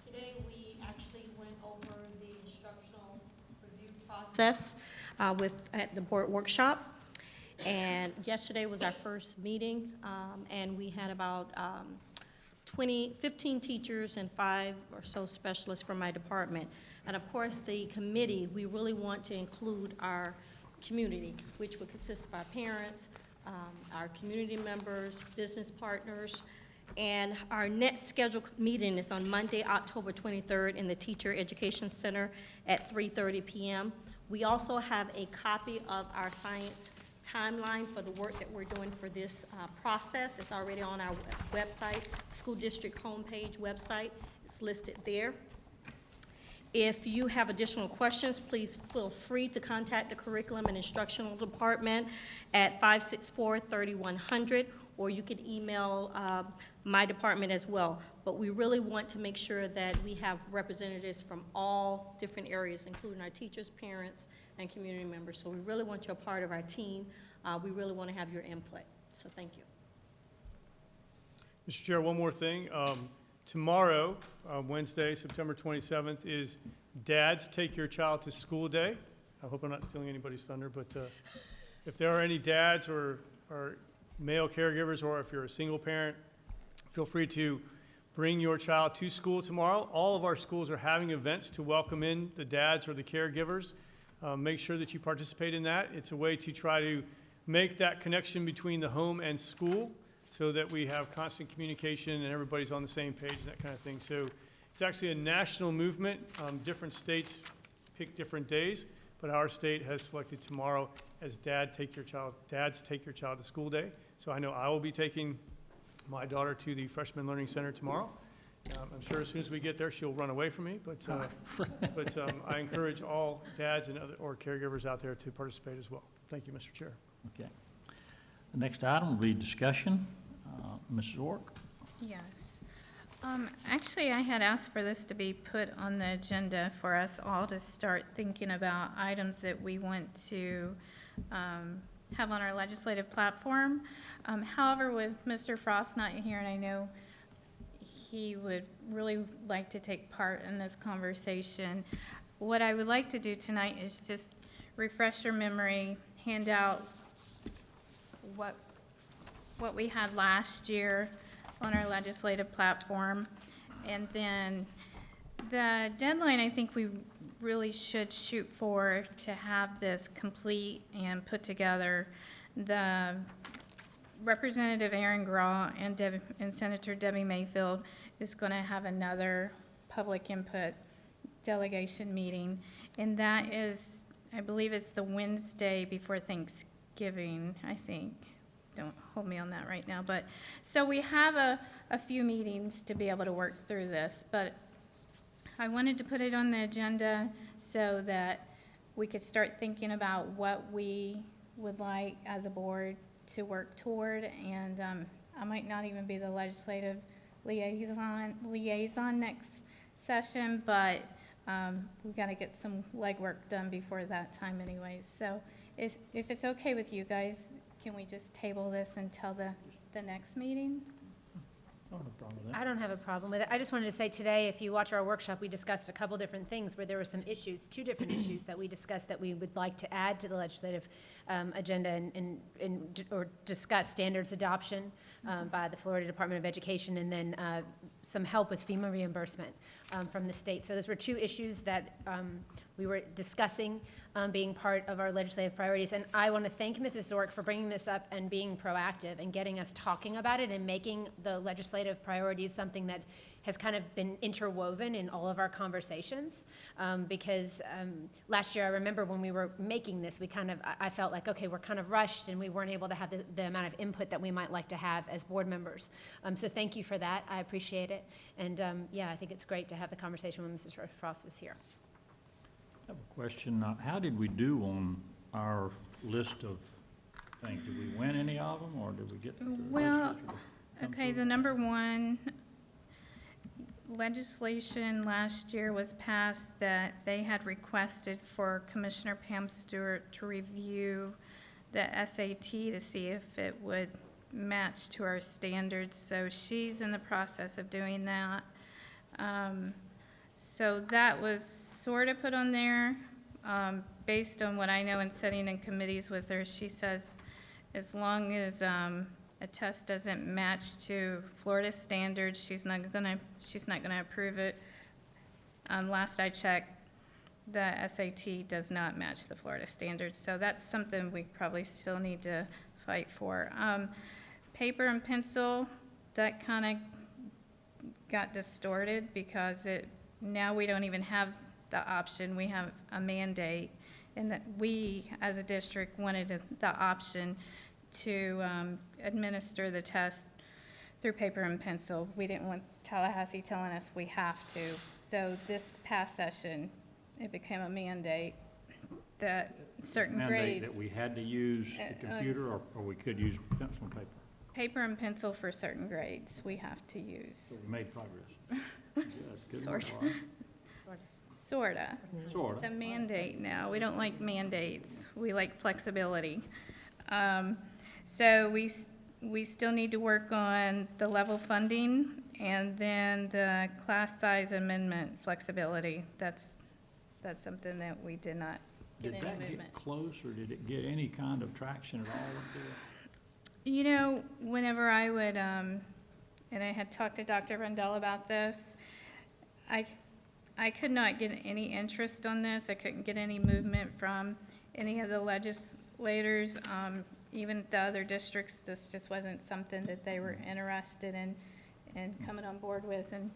Today, we actually went over the instructional review process at the board workshop. And yesterday was our first meeting, and we had about 15 teachers and 5 or so specialists from my department. And of course, the committee, we really want to include our community, which would consist of our parents, our community members, business partners. And our next scheduled meeting is on Monday, October 23rd in the Teacher Education Center at 3:30 p.m. We also have a copy of our science timeline for the work that we're doing for this process. It's already on our website, school district homepage website. It's listed there. If you have additional questions, please feel free to contact the Curriculum and Instructional Department at 564-3100, or you can email my department as well. But we really want to make sure that we have representatives from all different areas, including our teachers, parents, and community members. So we really want you a part of our team. We really want to have your input. So thank you. Mr. Chair, one more thing. Tomorrow, Wednesday, September 27th, is Dads Take Your Child to School Day. I hope I'm not stealing anybody's thunder, but if there are any dads or male caregivers, or if you're a single parent, feel free to bring your child to school tomorrow. All of our schools are having events to welcome in the dads or the caregivers. Make sure that you participate in that. It's a way to try to make that connection between the home and school so that we have constant communication and everybody's on the same page and that kind of thing. So it's actually a national movement. Different states pick different days, but our state has selected tomorrow as Dads Take Your Child to School Day. So I know I will be taking my daughter to the Freshman Learning Center tomorrow. I'm sure as soon as we get there, she'll run away from me, but I encourage all dads and or caregivers out there to participate as well. Thank you, Mr. Chair. Okay. The next item will be discussion. Mrs. Ork? Yes. Actually, I had asked for this to be put on the agenda for us all to start thinking about items that we want to have on our legislative platform. However, with Mr. Frost not here, and I know he would really like to take part in this conversation, what I would like to do tonight is just refresh your memory, hand out what we had last year on our legislative platform. And then the deadline, I think we really should shoot for to have this complete and put together. The Representative Aaron Graw and Senator Debbie Mayfield is going to have another public input delegation meeting. And that is, I believe it's the Wednesday before Thanksgiving, I think. Don't hold me on that right now. But so we have a few meetings to be able to work through this. But I wanted to put it on the agenda so that we could start thinking about what we would like as a board to work toward. And I might not even be the legislative liaison next session, but we've got to get some legwork done before that time anyways. So if it's okay with you guys, can we just table this until the next meeting? I don't have a problem with that. I don't have a problem with it. I just wanted to say today, if you watch our workshop, we discussed a couple different things where there were some issues, 2 different issues that we discussed that we would like to add to the legislative agenda or discuss standards adoption by the Florida Department of Education, and then some help with FEMA reimbursement from the state. So those were 2 issues that we were discussing being part of our legislative priorities. And I want to thank Mrs. Zork for bringing this up and being proactive and getting us talking about it and making the legislative priorities something that has kind of been interwoven in all of our conversations. Because last year, I remember when we were making this, I felt like, okay, we're kind of rushed and we weren't able to have the amount of input that we might like to have as board members. So thank you for that. I appreciate it. And yeah, I think it's great to have the conversation when Mrs. Frost is here. I have a question. How did we do on our list of things? Did we win any of them, or did we get the Well, legislature to come okay, through? the number 1 legislation last year was passed that they had requested for Commissioner Pam Stewart to review the SAT to see if it would match to our standards, so she's in the process of doing that. So that was sort of put on there. Based on what I know in sitting in committees with her, she says as long as a test doesn't match to Florida standards, she's not gonna approve it. Last I checked, the SAT does not match the Florida standards, so that's something we probably still need to fight for. Paper and pencil, that kind of got distorted because now we don't even have the option, we have a mandate, and that we, as a district, wanted the option to administer the test through paper and pencil. We didn't want Tallahassee telling us we have to. So this past session, it became a mandate that certain Mandate grades. that we had to use the computer, or we could use pencil and paper. Paper and pencil for certain grades, we have to use. So we made progress. Yeah, that's good work, Sort Laura. Sorta. Sorta. It's a mandate now. We don't like mandates. We like flexibility. So we still need to work on the level funding and then the class size amendment flexibility. That's something that we did not get Did any that movement. get close, or did it get any kind of traction at all up there? You know, whenever I would, and I had talked to Dr. Rundell about this, I could not get any interest on this. I couldn't get any movement from any of the legislators, even the other districts. This just wasn't something that they were interested in coming on board with, and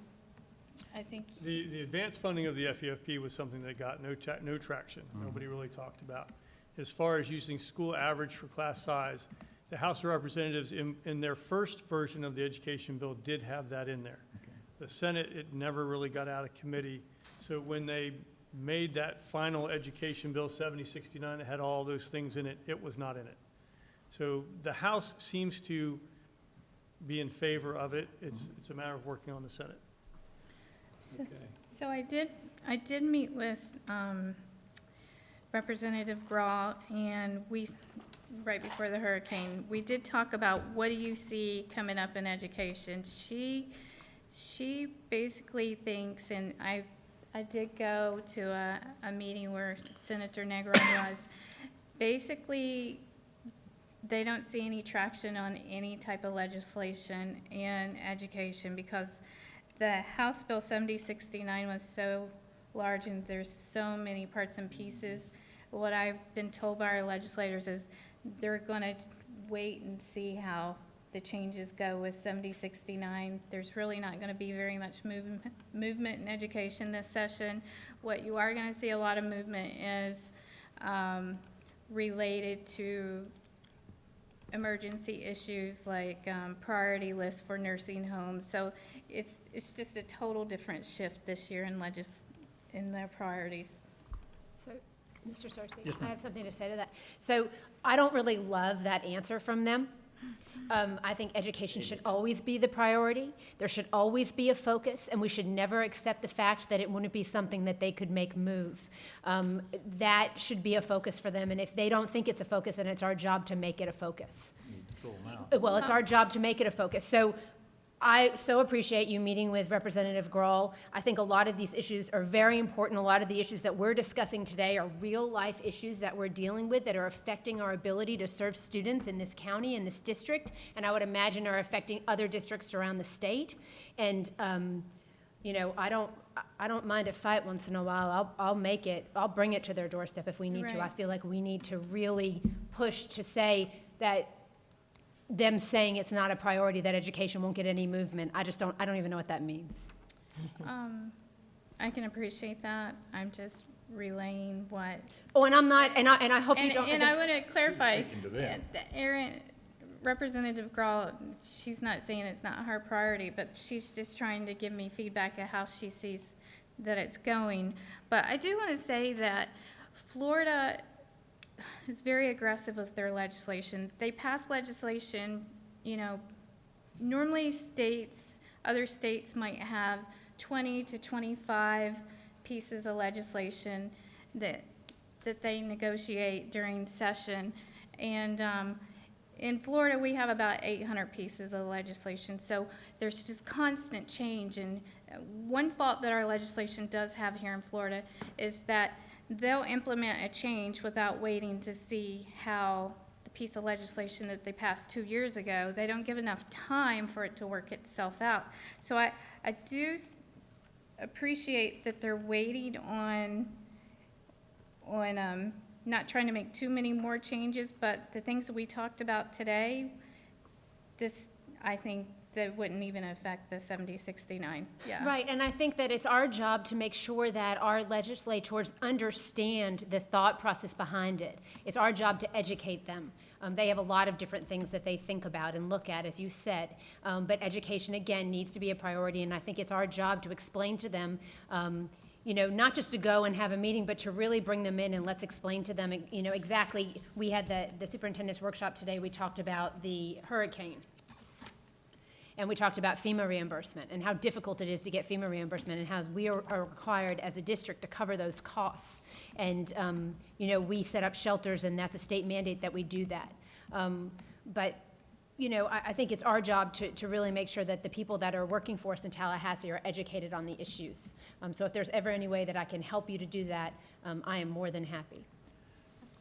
I think. The advanced funding of the FEFP was something that got no traction. Nobody really talked about. As far as using school average for class size, the House of Representatives in their first version of the education bill did have that in there. Okay. The Senate, it never really got out of committee. So when they made that final education bill 7069, it had all those things in it, it was not in it. So the House seems to be in favor of it. It's a matter of working on the Senate. So- Okay. So I did meet with Representative Grahl, and right before the hurricane, we did talk about what do you see coming up in education. She basically thinks, and I did go to a meeting where Senator Negron was, basically, they don't see any traction on any type of legislation in education because the House Bill 7069 was so large and there's so many parts and pieces. What I've been told by our legislators is they're going to wait and see how the changes go with 7069. There's really not going to be very much movement in education this session. What you are going to see a lot of movement is related to emergency issues like priority lists for nursing homes. So it's just a total different shift this year in their priorities. So, Mr. Sarsi, Yes, I ma'am. have something to say to that. So I don't really love that answer from them. I think education should always be the priority. There should always be a focus, and we should never accept the fact that it wouldn't be something that they could make move. That should be a focus for them, and if they don't think it's a focus, then it's our job to make it a focus. You need to throw 'em out. Well, it's our job to make it a focus. So I so appreciate you meeting with Representative Grahl. I think a lot of these issues are very important. A lot of the issues that we're discussing today are real-life issues that we're dealing with that are affecting our ability to serve students in this county, in this district, and I would imagine are affecting other districts around the state. And, you know, I don't mind a fight once in a while. I'll bring it to their doorstep if we need to. I Right. feel like we need to really push to say that them saying it's not a priority, that education won't get any movement. I don't even know what that means. I can appreciate that. I'm just relaying what. Oh, and I'm not, and I hope you don't. And I want to clarify, speaking to them. Representative Grahl, she's not saying it's not her priority, but she's just trying to give me feedback of how she sees that it's going. But I do want to say that Florida is very aggressive with their legislation. They pass legislation, you know, normally other states might have 20 to 25 pieces of legislation that they negotiate during session. And in Florida, we have about 800 pieces of legislation, so there's just constant change. And one fault that our legislation does have here in Florida is that they'll implement a change without waiting to see how the piece of legislation that they passed 2 years ago, they don't give enough time for it to work itself out. So I do appreciate that they're waiting on not trying to make too many more changes, but the things that we talked about today, I think that wouldn't even affect the 7069, yeah. Right, and I think that it's our job to make sure that our legislators understand the thought process behind it. It's our job to educate them. They have a lot of different things that they think about and look at, as you said. But education, again, needs to be a priority, and I think it's our job to explain to them, you know, not just to go and have a meeting, but to really bring them in and let's explain to them, you know, exactly. We had the superintendent's workshop today. We talked about the hurricane. And we talked about FEMA reimbursement and how difficult it is to get FEMA reimbursement and how we are required as a district to cover those costs. And, you know, we set up shelters and that's a state mandate that we do that. But, you know, I think it's our job to really make sure that the people that are working for us in Tallahassee are educated on the issues. So if there's ever any way that I can help you to do that, I am more than happy.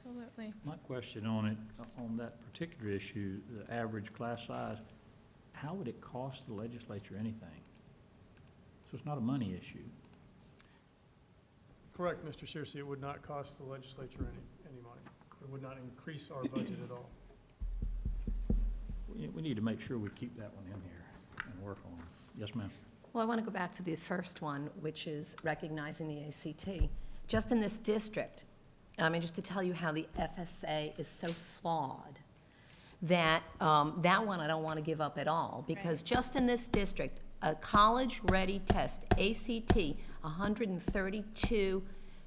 Absolutely. My question on it, on that particular issue, the average class size, how would it cost the legislature anything? So it's not a money issue. Correct, Mr. Searcy, it would not cost the legislature any money. It would not increase our budget at all. We need to make sure we keep that one in here and work on it. Yes, ma'am. Well, I want to go back to the first one, which is recognizing the ACT. Just in this district, I mean, just to tell you how the FSA is so flawed, that that one I don't want to give up at all, because just in this district, a college-ready test, ACT, 132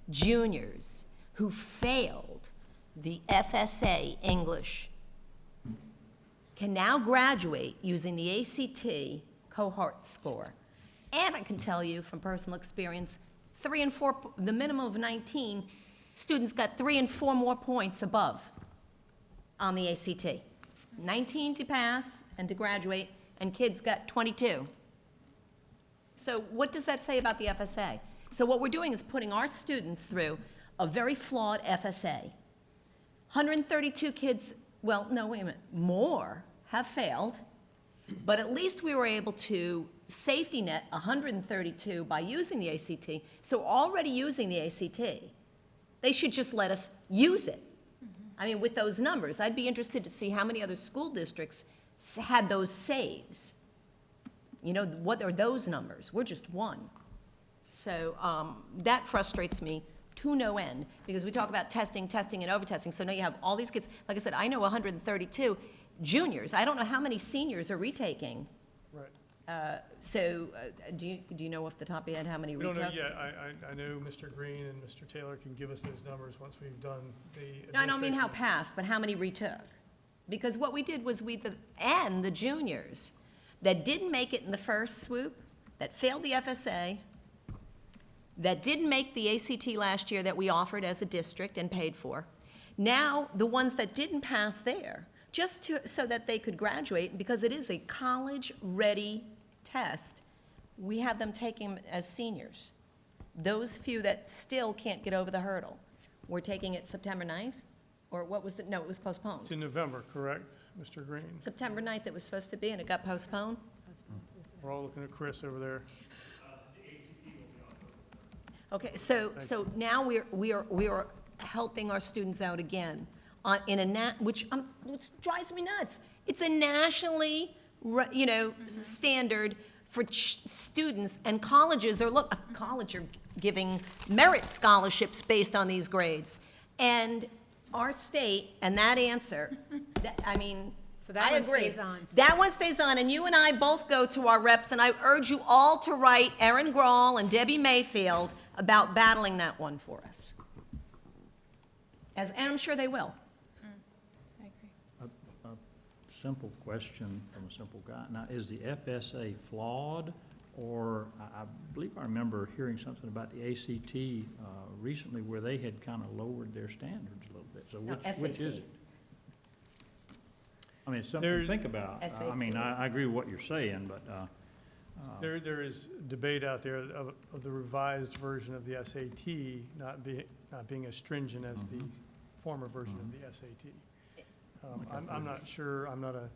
juniors who failed the FSA English can now graduate using the ACT cohort score. And I can tell you from personal experience, 3 and 4, the minimum of 19, students got 3 and 4 more points above on the ACT. 19 to pass and to graduate, and kids got 22. So what does that say about the FSA? So what we're doing is putting our students through a very flawed FSA. 132 kids, well, no, wait a minute, more have failed, but at least we were able to safety net 132 by using the ACT. So already using the ACT, they should just let us use it. I mean, with those numbers, I'd be interested to see how many other school districts had those saves. You know, what are those numbers? We're just one. So that frustrates me to no end, because we talk about testing, and over-testing. So now you have all these kids. Like I said, I know 132 juniors. I don't know how many seniors are retaking. Right. Do you know off the top of your head how many We retook? don't know yet. I know Mr. Green and Mr. Taylor can give us those numbers once we've done the No, I don't mean how administration. passed, but how many retook. Because what we did was and the juniors that didn't make it in the first swoop, that failed the FSA, that didn't make the ACT last year that we offered as a district and paid for. Now, the ones that didn't pass there, so that they could graduate, because it is a college-ready test, we have them taking them as seniors. Those few that still can't get over the hurdle, we're taking it September 9th? Or what was no, it was postponed. It's in November, correct, Mr. Green? September 9th it was supposed to be, and it got postponed? We're all looking at Chris over there. Okay, so now we are helping our students out again which drives me nuts. It's a nationally, standard for students, and colleges are giving merit scholarships based on these grades. And our state, and that answer, So that I one agree. stays on. That one stays on, and you and I both go to our reps, and I urge you all to write Erin Grawl and Debbie Mayfield about battling that one for us. And I'm sure they will. I agree. A simple question from a simple guy. Now, is the FSA flawed, or I believe I remember hearing something about the ACT recently where they had kind of lowered their standards a little bit. So which is SAT. it? I mean, it's something to There's- think about. I mean, SAT. I agree with what you're saying, but, There is debate out there of the revised version of the SAT not being as stringent as the former version of the SAT. I'm not sure, I'm not a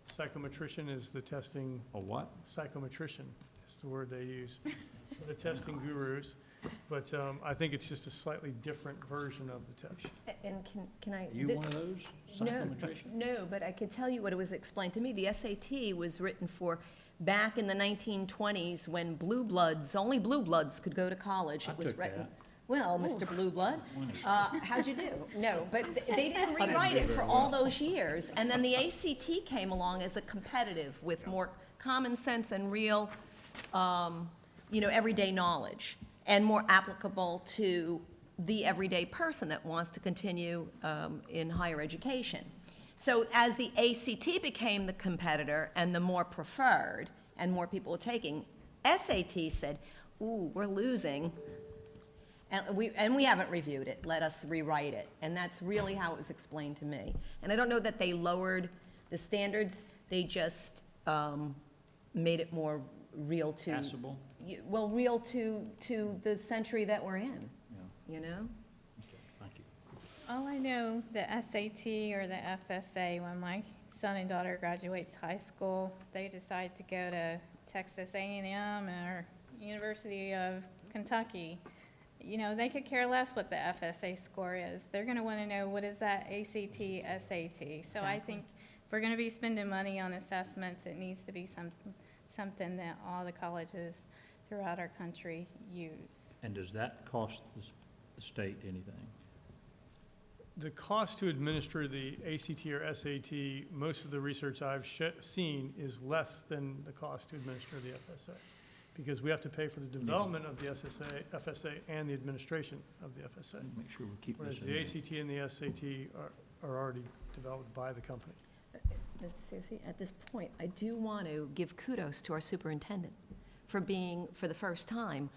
psychometrician is the testing, a what? psychometrician is the word they use, for the testing gurus. But I think it's just a slightly different version of the test. And can I? Are you one of those psychometricians? No, but I could tell you what it was explained to me. The SAT was written for back in the 1920s when blue bloods, only blue bloods could go to college. I It was took written. that. Well, Mr. Blue Blood, how'd you do? No, but they didn't didn't rewrite do it for very all well. those years. And then the ACT came along as a competitive with more common sense and real, everyday knowledge, and more applicable to the everyday person that wants to continue in higher education. So as the ACT became the competitor and the more preferred, and more people were taking, SAT said, ooh, we're losing, and we haven't reviewed it, let us rewrite it. And that's really how it was explained to me. And I don't know that they lowered the standards, they just made it more real to. Passable? Well, real to the century that we're in, Yeah, you know? okay, thank you. All I know, the SAT or the FSA, when my son and daughter graduates high school, they decide to go to Texas A&M or University of Kentucky. They could care less what the FSA score is. They're going to want to know, what is that ACT, SAT? So I think if we're going to be spending money on assessments, it needs to be something that all the colleges throughout our country use. And does that cost the state anything? The cost to administer the ACT or SAT, most of the research I've seen is less than the cost to administer the FSA, because we have to pay for the development of the FSA and the administration of the FSA. Make sure we keep Whereas this the in ACT and the SAT are already developed by the company. Mr. Searcy, at this point, I do want to give kudos to our superintendent for being, for the first time,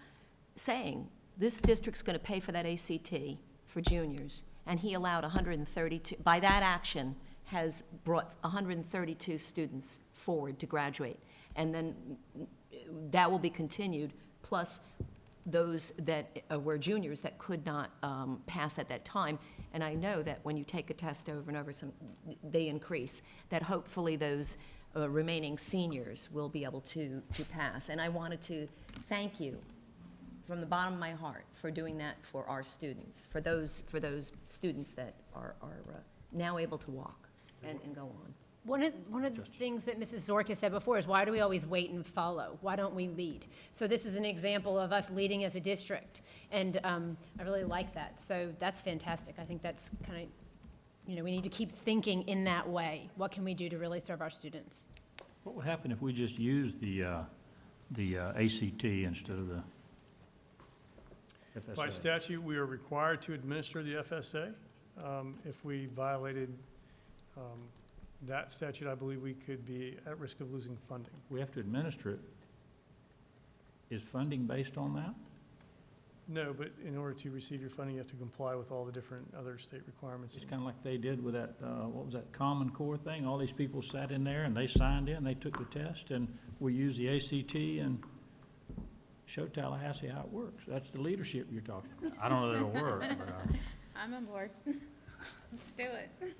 saying, this district's going to pay for that ACT for juniors, and he allowed 132, by that action, has brought 132 students forward to graduate. And then that will be continued, plus those that were juniors that could not pass at that time. And I know that when you take a test over and over, they increase, that hopefully those remaining seniors will be able to pass. And I wanted to thank you from the bottom of my heart for doing that for our students, for those students that are now able to walk and go on. One of the things that Mrs. Zorka said before is, why do we always wait and follow? Why don't we lead? So this is an example of us leading as a district, and I really like that. So that's fantastic. I think that's kind of, we need to keep thinking in that way. What can we do to really serve our students? What would happen if we just used the ACT instead of the FSA? By statute, we are required to administer the FSA. If we violated that statute, I believe we could be at risk of losing funding. We have to administer it. Is funding based on that? No, but in order to receive your funding, you have to comply with all the different other state requirements. It's kind of like they did with that, what was that, Common Core thing? All these people sat in there and they signed in, they took the test, and we used the ACT and showed Tallahassee how it works. That's the leadership you're talking about. I don't know that it'll work, but, I'm on board. Let's do it.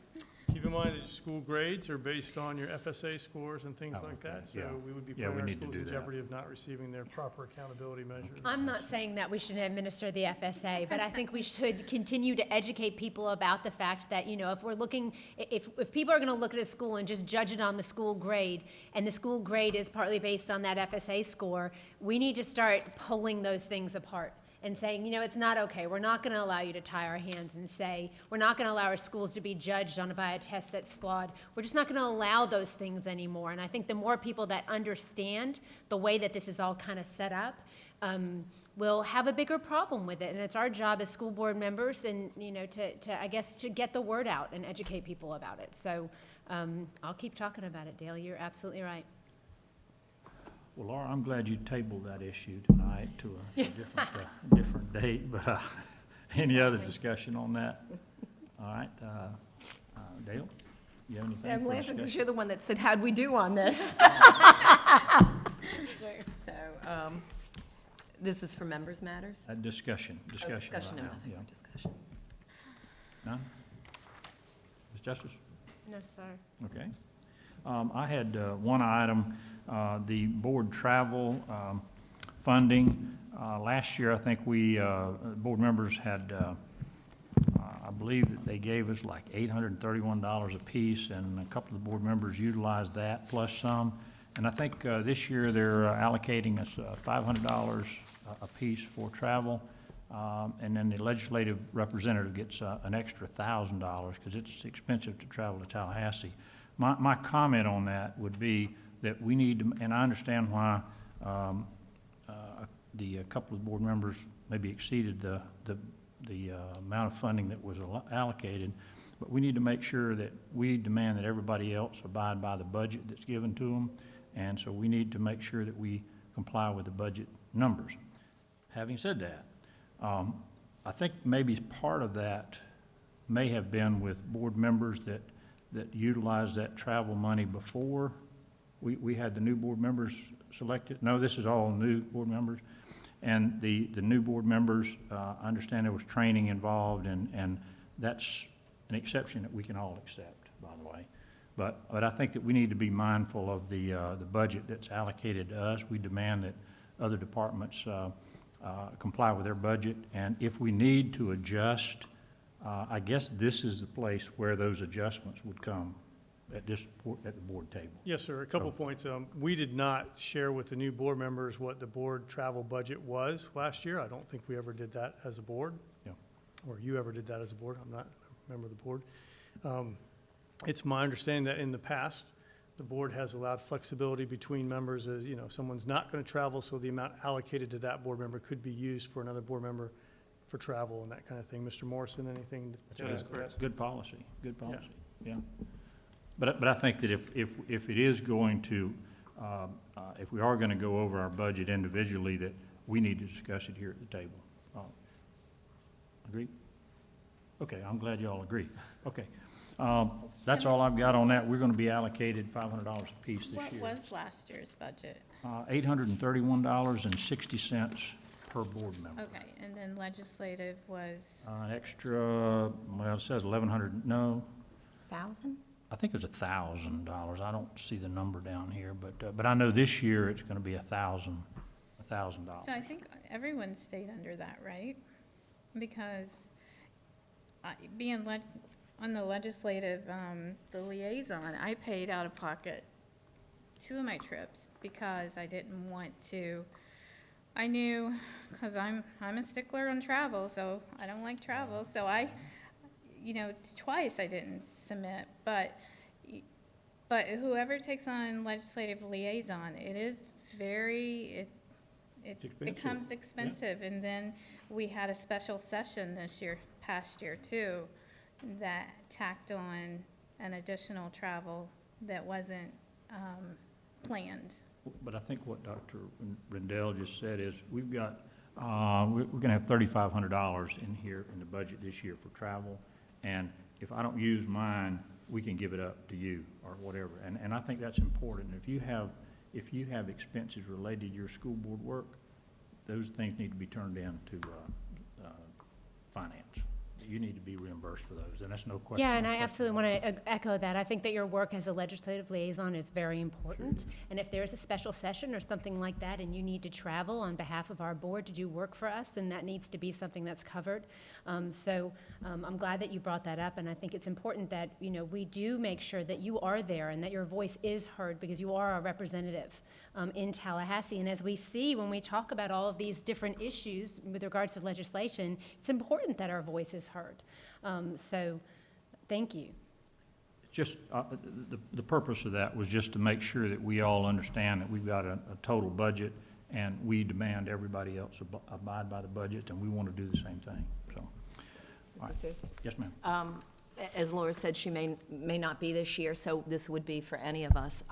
Keep in mind that school grades are based on your FSA scores and things Oh, like okay. that, so Yeah. we would be Yeah, putting we our need to schools do in that. jeopardy of not receiving their proper accountability measures. I'm not saying that we should administer the FSA, but I think we should continue to educate people about the fact that, if we're looking, if people are going to look at a school and just judge it on the school grade, and the school grade is partly based on that FSA score, we need to start pulling those things apart and saying, it's not okay. We're not going to allow you to tie our hands and say, we're not going to allow our schools to be judged by a test that's flawed. We're just not going to allow those things anymore. And I think the more people that understand the way that this is all kind of set up, will have a bigger problem with it. And it's our job as school board members and, to get the word out and educate people about it. So I'll keep talking about it, Dale. You're absolutely right. well, Laura, I'm glad you tabled that issue tonight to a different date, but any other discussion on that? All right, Dale? You have anything I'm for laughing because discussion? you're the one that said, how'd we do on this? So, this is for members' matters? Discussion Oh, right discussion, no, now, nothing yeah. for discussion. None? Ms. Justice? No, sir. Okay. I had one item, the board travel funding. Last year, I think we, board members had, I believe that they gave us like $831 apiece, and a couple of the board members utilized that plus some. And I think this year they're allocating us $500 apiece for travel. And then the legislative representative gets an extra $1,000 because it's expensive to travel to Tallahassee. My comment on that would be that we need to, and I understand why a couple of board members maybe exceeded the amount of funding that was allocated, but we need to make sure that we demand that everybody else abide by the budget that's given to them, and so we need to make sure that we comply with the budget numbers. Having said that, I think maybe part of that may have been with board members that utilized that travel money before we had the new board members selected. No, this is all new board members. And the new board members, I understand there was training involved, and that's an exception that we can all accept, by the way. But I think that we need to be mindful of the budget that's allocated to us. We demand that other departments comply with their budget, and if we need to adjust, I guess this is the place where those adjustments would come at the board table. Yes, sir. A couple points. We did not share with the new board members what the board travel budget was last year. I don't think we ever did that as a board. Yeah. Or you ever did that as a board. I'm not a member of the board. It's my understanding that in the past, the board has allowed flexibility between members as, you know, someone's not going to travel, so the amount allocated to that board member could be used for another board member for travel and that kind of thing. Mr. Morrison, anything? That is correct. Good policy, yeah. But I think that if it is going to, if we are going to go over our budget individually, that we need to discuss it here at the table. Agreed? Okay, I'm glad you all agree. Okay. That's all I've got on that. We're going to be allocated $500 apiece this year. What was last year's budget? $831.60 per board member. Okay, and then legislative was, An extra, well, it says 1,100, no, 1,000? I think it was $1,000. I don't see the number down here, but I know this year it's going to be $1,000. so I think everyone stayed under that, right? Because being on the legislative, the liaison, I paid out of pocket 2 of my trips because I didn't want to, I knew, because I'm a stickler on travel, so I don't like travel, so twice I didn't submit, but whoever takes on legislative liaison, it is it becomes expensive, and then we had a special session past year too, that tacked on an additional travel that wasn't planned. But I think what Dr. Rendell just said is we've got, we're going to have $3,500 in here in the budget this year for travel. And if I don't use mine, we can give it up to you or whatever. And I think that's important. If you have expenses related to your school board work, those things need to be turned in to finance. You need to be reimbursed for those, and that's no question. Yeah, and I absolutely want to echo that. I think that your work as a legislative liaison is very important. And if there's a special session or something like that, and you need to travel on behalf of our board to do work for us, then that needs to be something that's covered. I'm glad that you brought that up, and I think it's important that, we do make sure that you are there and that your voice is heard, because you are a representative in Tallahassee. And as we see when we talk about all of these different issues with regards to legislation, it's important that our voice is heard. So, thank you. Just, the purpose of that was just to make sure that we all understand that we've got a total budget, and we demand everybody else abide by the budget, and we want to do the same thing, so. Mr. Sousa? Yes, ma'am. As Laura said, she may not be this year, so this would be for any of us.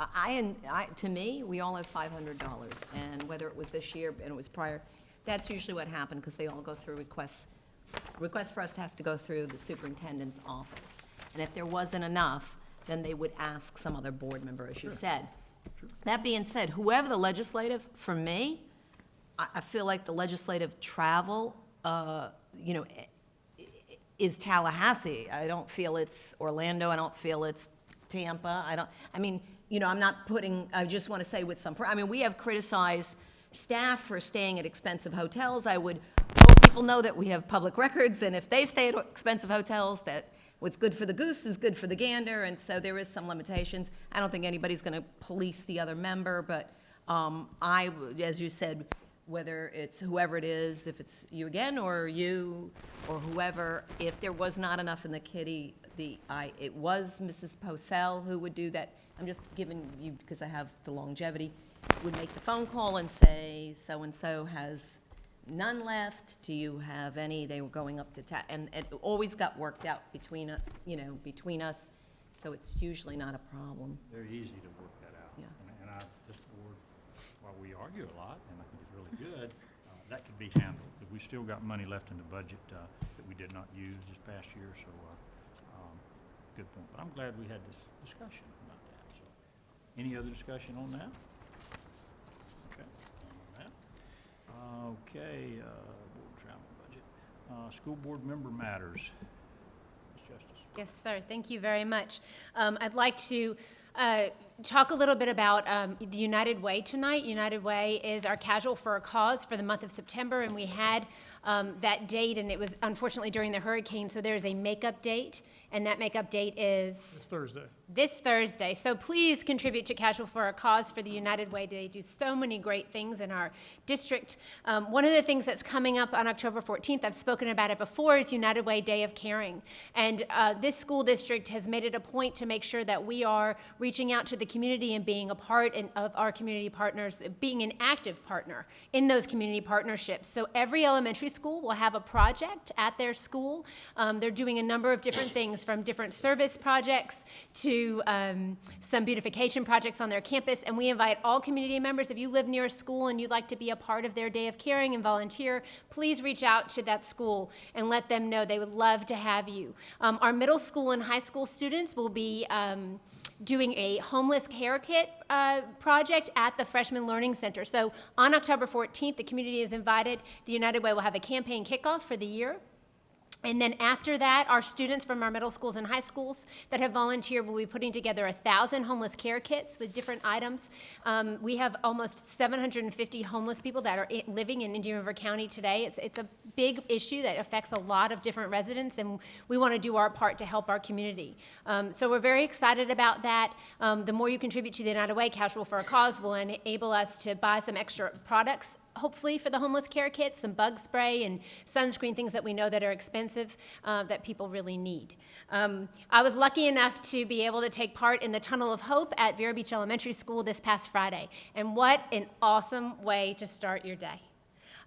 To me, we all have $500, and whether it was this year and it was prior, that's usually what happened, because they all go through requests for us to have to go through the superintendent's office. And if there wasn't enough, then they would ask some other board member, as you said. That being said, whoever the legislative, for me, I feel like the legislative travel, you know, is Tallahassee. I don't feel it's Orlando, I don't feel it's Tampa, I mean, you know, I'm not putting, I just want to say with some, I mean, we have criticized staff for staying at expensive hotels. I would hope people know that we have public records, and if they stay at expensive hotels, that what's good for the goose is good for the gander, and so there is some limitations. I don't think anybody's going to police the other member, but as you said, whether it's whoever it is, if it's you again or you or whoever, if there was not enough in the kitty, it was Mrs. Posel who would do that. I'm just giving you, because I have the longevity, would make the phone call and say, so-and-so has none left, do you have any? They were going up to and it always got worked out between, between us, so it's usually not a problem. Very easy to work that out. Yeah. And this board, while we argue a lot, and I think it's really good, that could be handled, because we've still got money left in the budget that we did not use this past year, so, good point. But I'm glad we had this discussion about that, so. Any other discussion on that? Okay, on that. Okay, board travel budget. School board member matters. Ms. Justice. Yes, sir. Thank you very much. I'd like to talk a little bit about the United Way tonight. United Way is our Casual for a Cause for the month of September, and we had that date, and it was unfortunately during the hurricane, so there's a makeup date, and that makeup date is It's Thursday. this Thursday. So please contribute to Casual for a Cause for the United Way. They do so many great things in our district. One of the things that's coming up on October 14th, I've spoken about it before, is United Way Day of Caring. And this school district has made it a point to make sure that we are reaching out to the community and being a part of our community partners, being an active partner in those community partnerships. So every elementary school will have a project at their school. They're doing a number of different things, from different service projects to some beautification projects on their campus, and we invite all community members. If you live near a school and you'd like to be a part of their Day of Caring and volunteer, please reach out to that school and let them know. They would love to have you. Our middle school and high school students will be doing a homeless care kit project at the Freshman Learning Center. So on October 14th, the community is invited. The United Way will have a campaign kickoff for the year. And then after that, our students from our middle schools and high schools that have volunteered will be putting together 1,000 homeless care kits with different items. We have almost 750 homeless people that are living in Indian River County today. It's a big issue that affects a lot of different residents, and we want to do our part to help our community. So we're very excited about that. The more you contribute to the United Way, Casual for a Cause will enable us to buy some extra products, hopefully, for the homeless care kits, some bug spray and sunscreen, things that we know that are expensive, that people really need. I was lucky enough to be able to take part in the Tunnel of Hope at Vero Beach Elementary School this past Friday, and what an awesome way to start your day.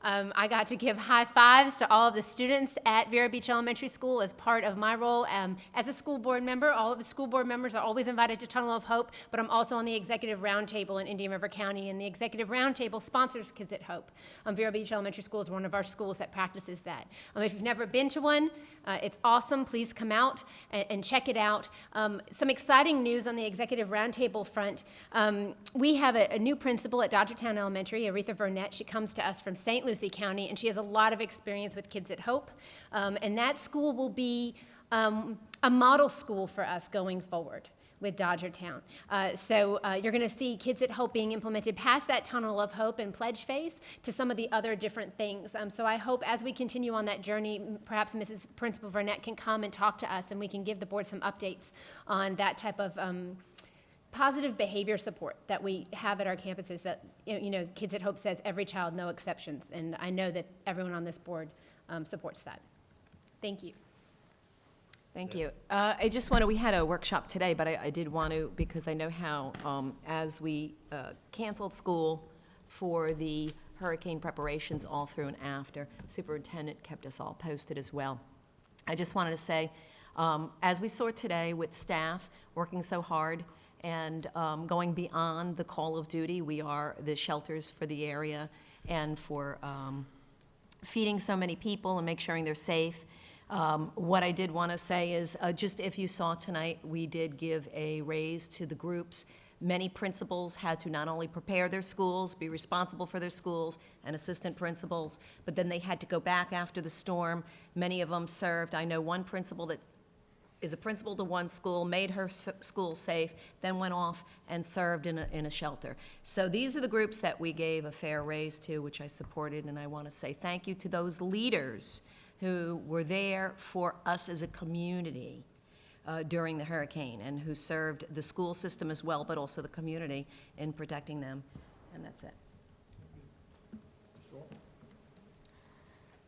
I got to give high fives to all of the students at Vero Beach Elementary School as part of my role as a school board member. All of the school board members are always invited to Tunnel of Hope, but I'm also on the Executive Roundtable in Indian River County, and the Executive Roundtable sponsors Kids at Hope. Vero Beach Elementary School is one of our schools that practices that. If you've never been to one, it's awesome. Please come out and check it out. Some exciting news on the Executive Roundtable front. We have a new principal at Dodgertown Elementary, Aretha Burnett. She comes to us from St. Lucie County, and she has a lot of experience with Kids at Hope. And that school will be a model school for us going forward with Dodgertown. So you're going to see Kids at Hope being implemented past that Tunnel of Hope and pledge phase to some of the other different things. So I hope as we continue on that journey, perhaps Mrs. Principal Burnett can come and talk to us, and we can give the board some updates on that type of positive behavior support that we have at our campuses. That, Kids at Hope says every child, no exceptions, and I know that everyone on this board supports that. Thank you. Thank you. We had a workshop today, but I did want to, because I know how, as we canceled school for the hurricane preparations all through and after, superintendent kept us all posted as well. I just wanted to say, as we saw today with staff working so hard and going beyond the call of duty, we are the shelters for the area and for feeding so many people and make sure they're safe. What I did want to say is, just if you saw tonight, we did give a raise to the groups. Many principals had to not only prepare their schools, be responsible for their schools, and assistant principals, but then they had to go back after the storm. Many of them served. I know one principal that is a principal to one school, made her school safe, then went off and served in a shelter. So these are the groups that we gave a fair raise to, which I supported, and I want to say thank you to those leaders who were there for us as a community during the hurricane, and who served the school system as well, but also the community in protecting them. And that's it.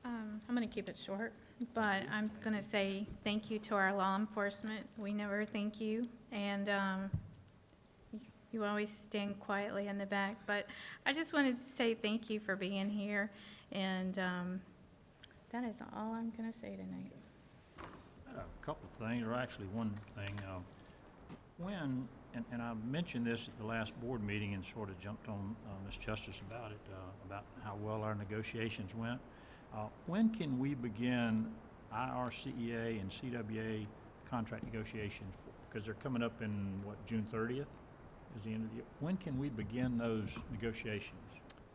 I'm going to keep it short, but I'm going to say thank you to our law enforcement. We never thank you, and you always stand quietly in the back. But I just wanted to say thank you for being here, and that is all I'm going to say tonight. A couple of things, or actually one thing. When, and I mentioned this at the last board meeting and sort of jumped on Ms. Justice about it, about how well our negotiations went. When can we begin IRCEA and CWA contract negotiations? Because they're coming up in, what, June 30th is the end of the year. When can we begin those negotiations?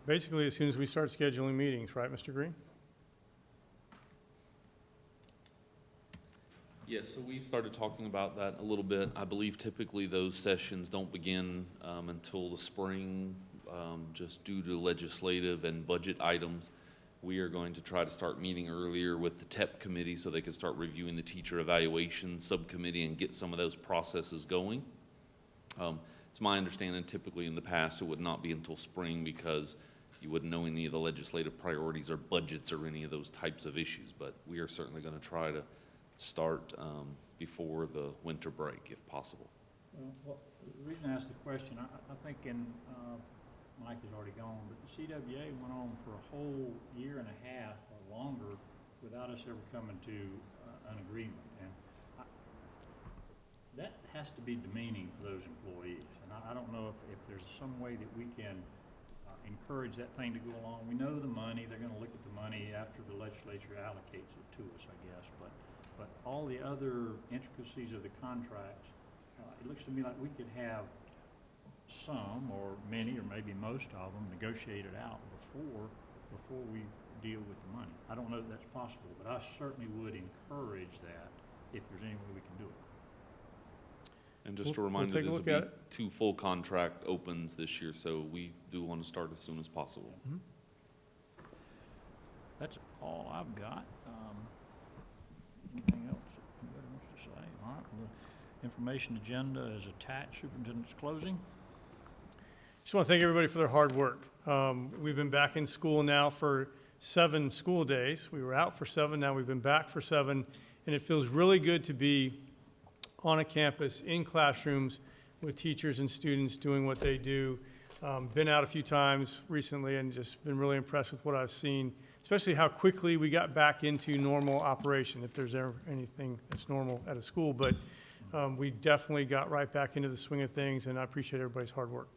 Basically, as soon as we start scheduling meetings, right, Mr. Green? Yes, so we've started talking about that a little bit. I believe typically those sessions don't begin until the spring, just due to legislative and budget items. We are going to try to start meeting earlier with the TEP committee so they can start reviewing the teacher evaluation subcommittee and get some of those processes going. It's my understanding typically in the past it would not be until spring because you wouldn't know any of the legislative priorities or budgets or any of those types of issues, but we are certainly going to try to start before the winter break, if possible. Well, the reason I asked the question, I think Mike is already gone, but the CWA went on for a whole year and a half or longer without us ever coming to an agreement. And that has to be demeaning for those employees. And I don't know if there's some way that we can encourage that thing to go along. We know the money, they're going to look at the money after the legislature allocates it to us, I guess. But all the other intricacies of the contracts, it looks to me like we could have some, or many, or maybe most of them negotiated out before we deal with the money. I don't know if that's possible, but I certainly would encourage that if there's any way we can do it. And just a We'll reminder, take a this will look be at it. 2 full contract opens this year, so we do want to start as soon as possible. That's all I've got. Anything else anybody wants to say? All right, the information agenda is attached. Superintendent's closing. Just want to thank everybody for their hard work. We've been back in school now for 7 school days. We were out for 7, now we've been back for 7, and it feels really good to be on a campus, in classrooms, with teachers and students doing what they do. Been out a few times recently and just been really impressed with what I've seen, especially how quickly we got back into normal operation, if there's ever anything that's normal at a school. But we definitely got right back into the swing of things, and I appreciate everybody's hard work.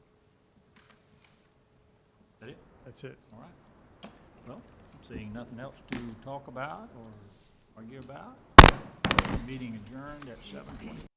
Is that it? That's it. All right. Well, seeing nothing else to talk about or argue about, meeting adjourned at 7:20.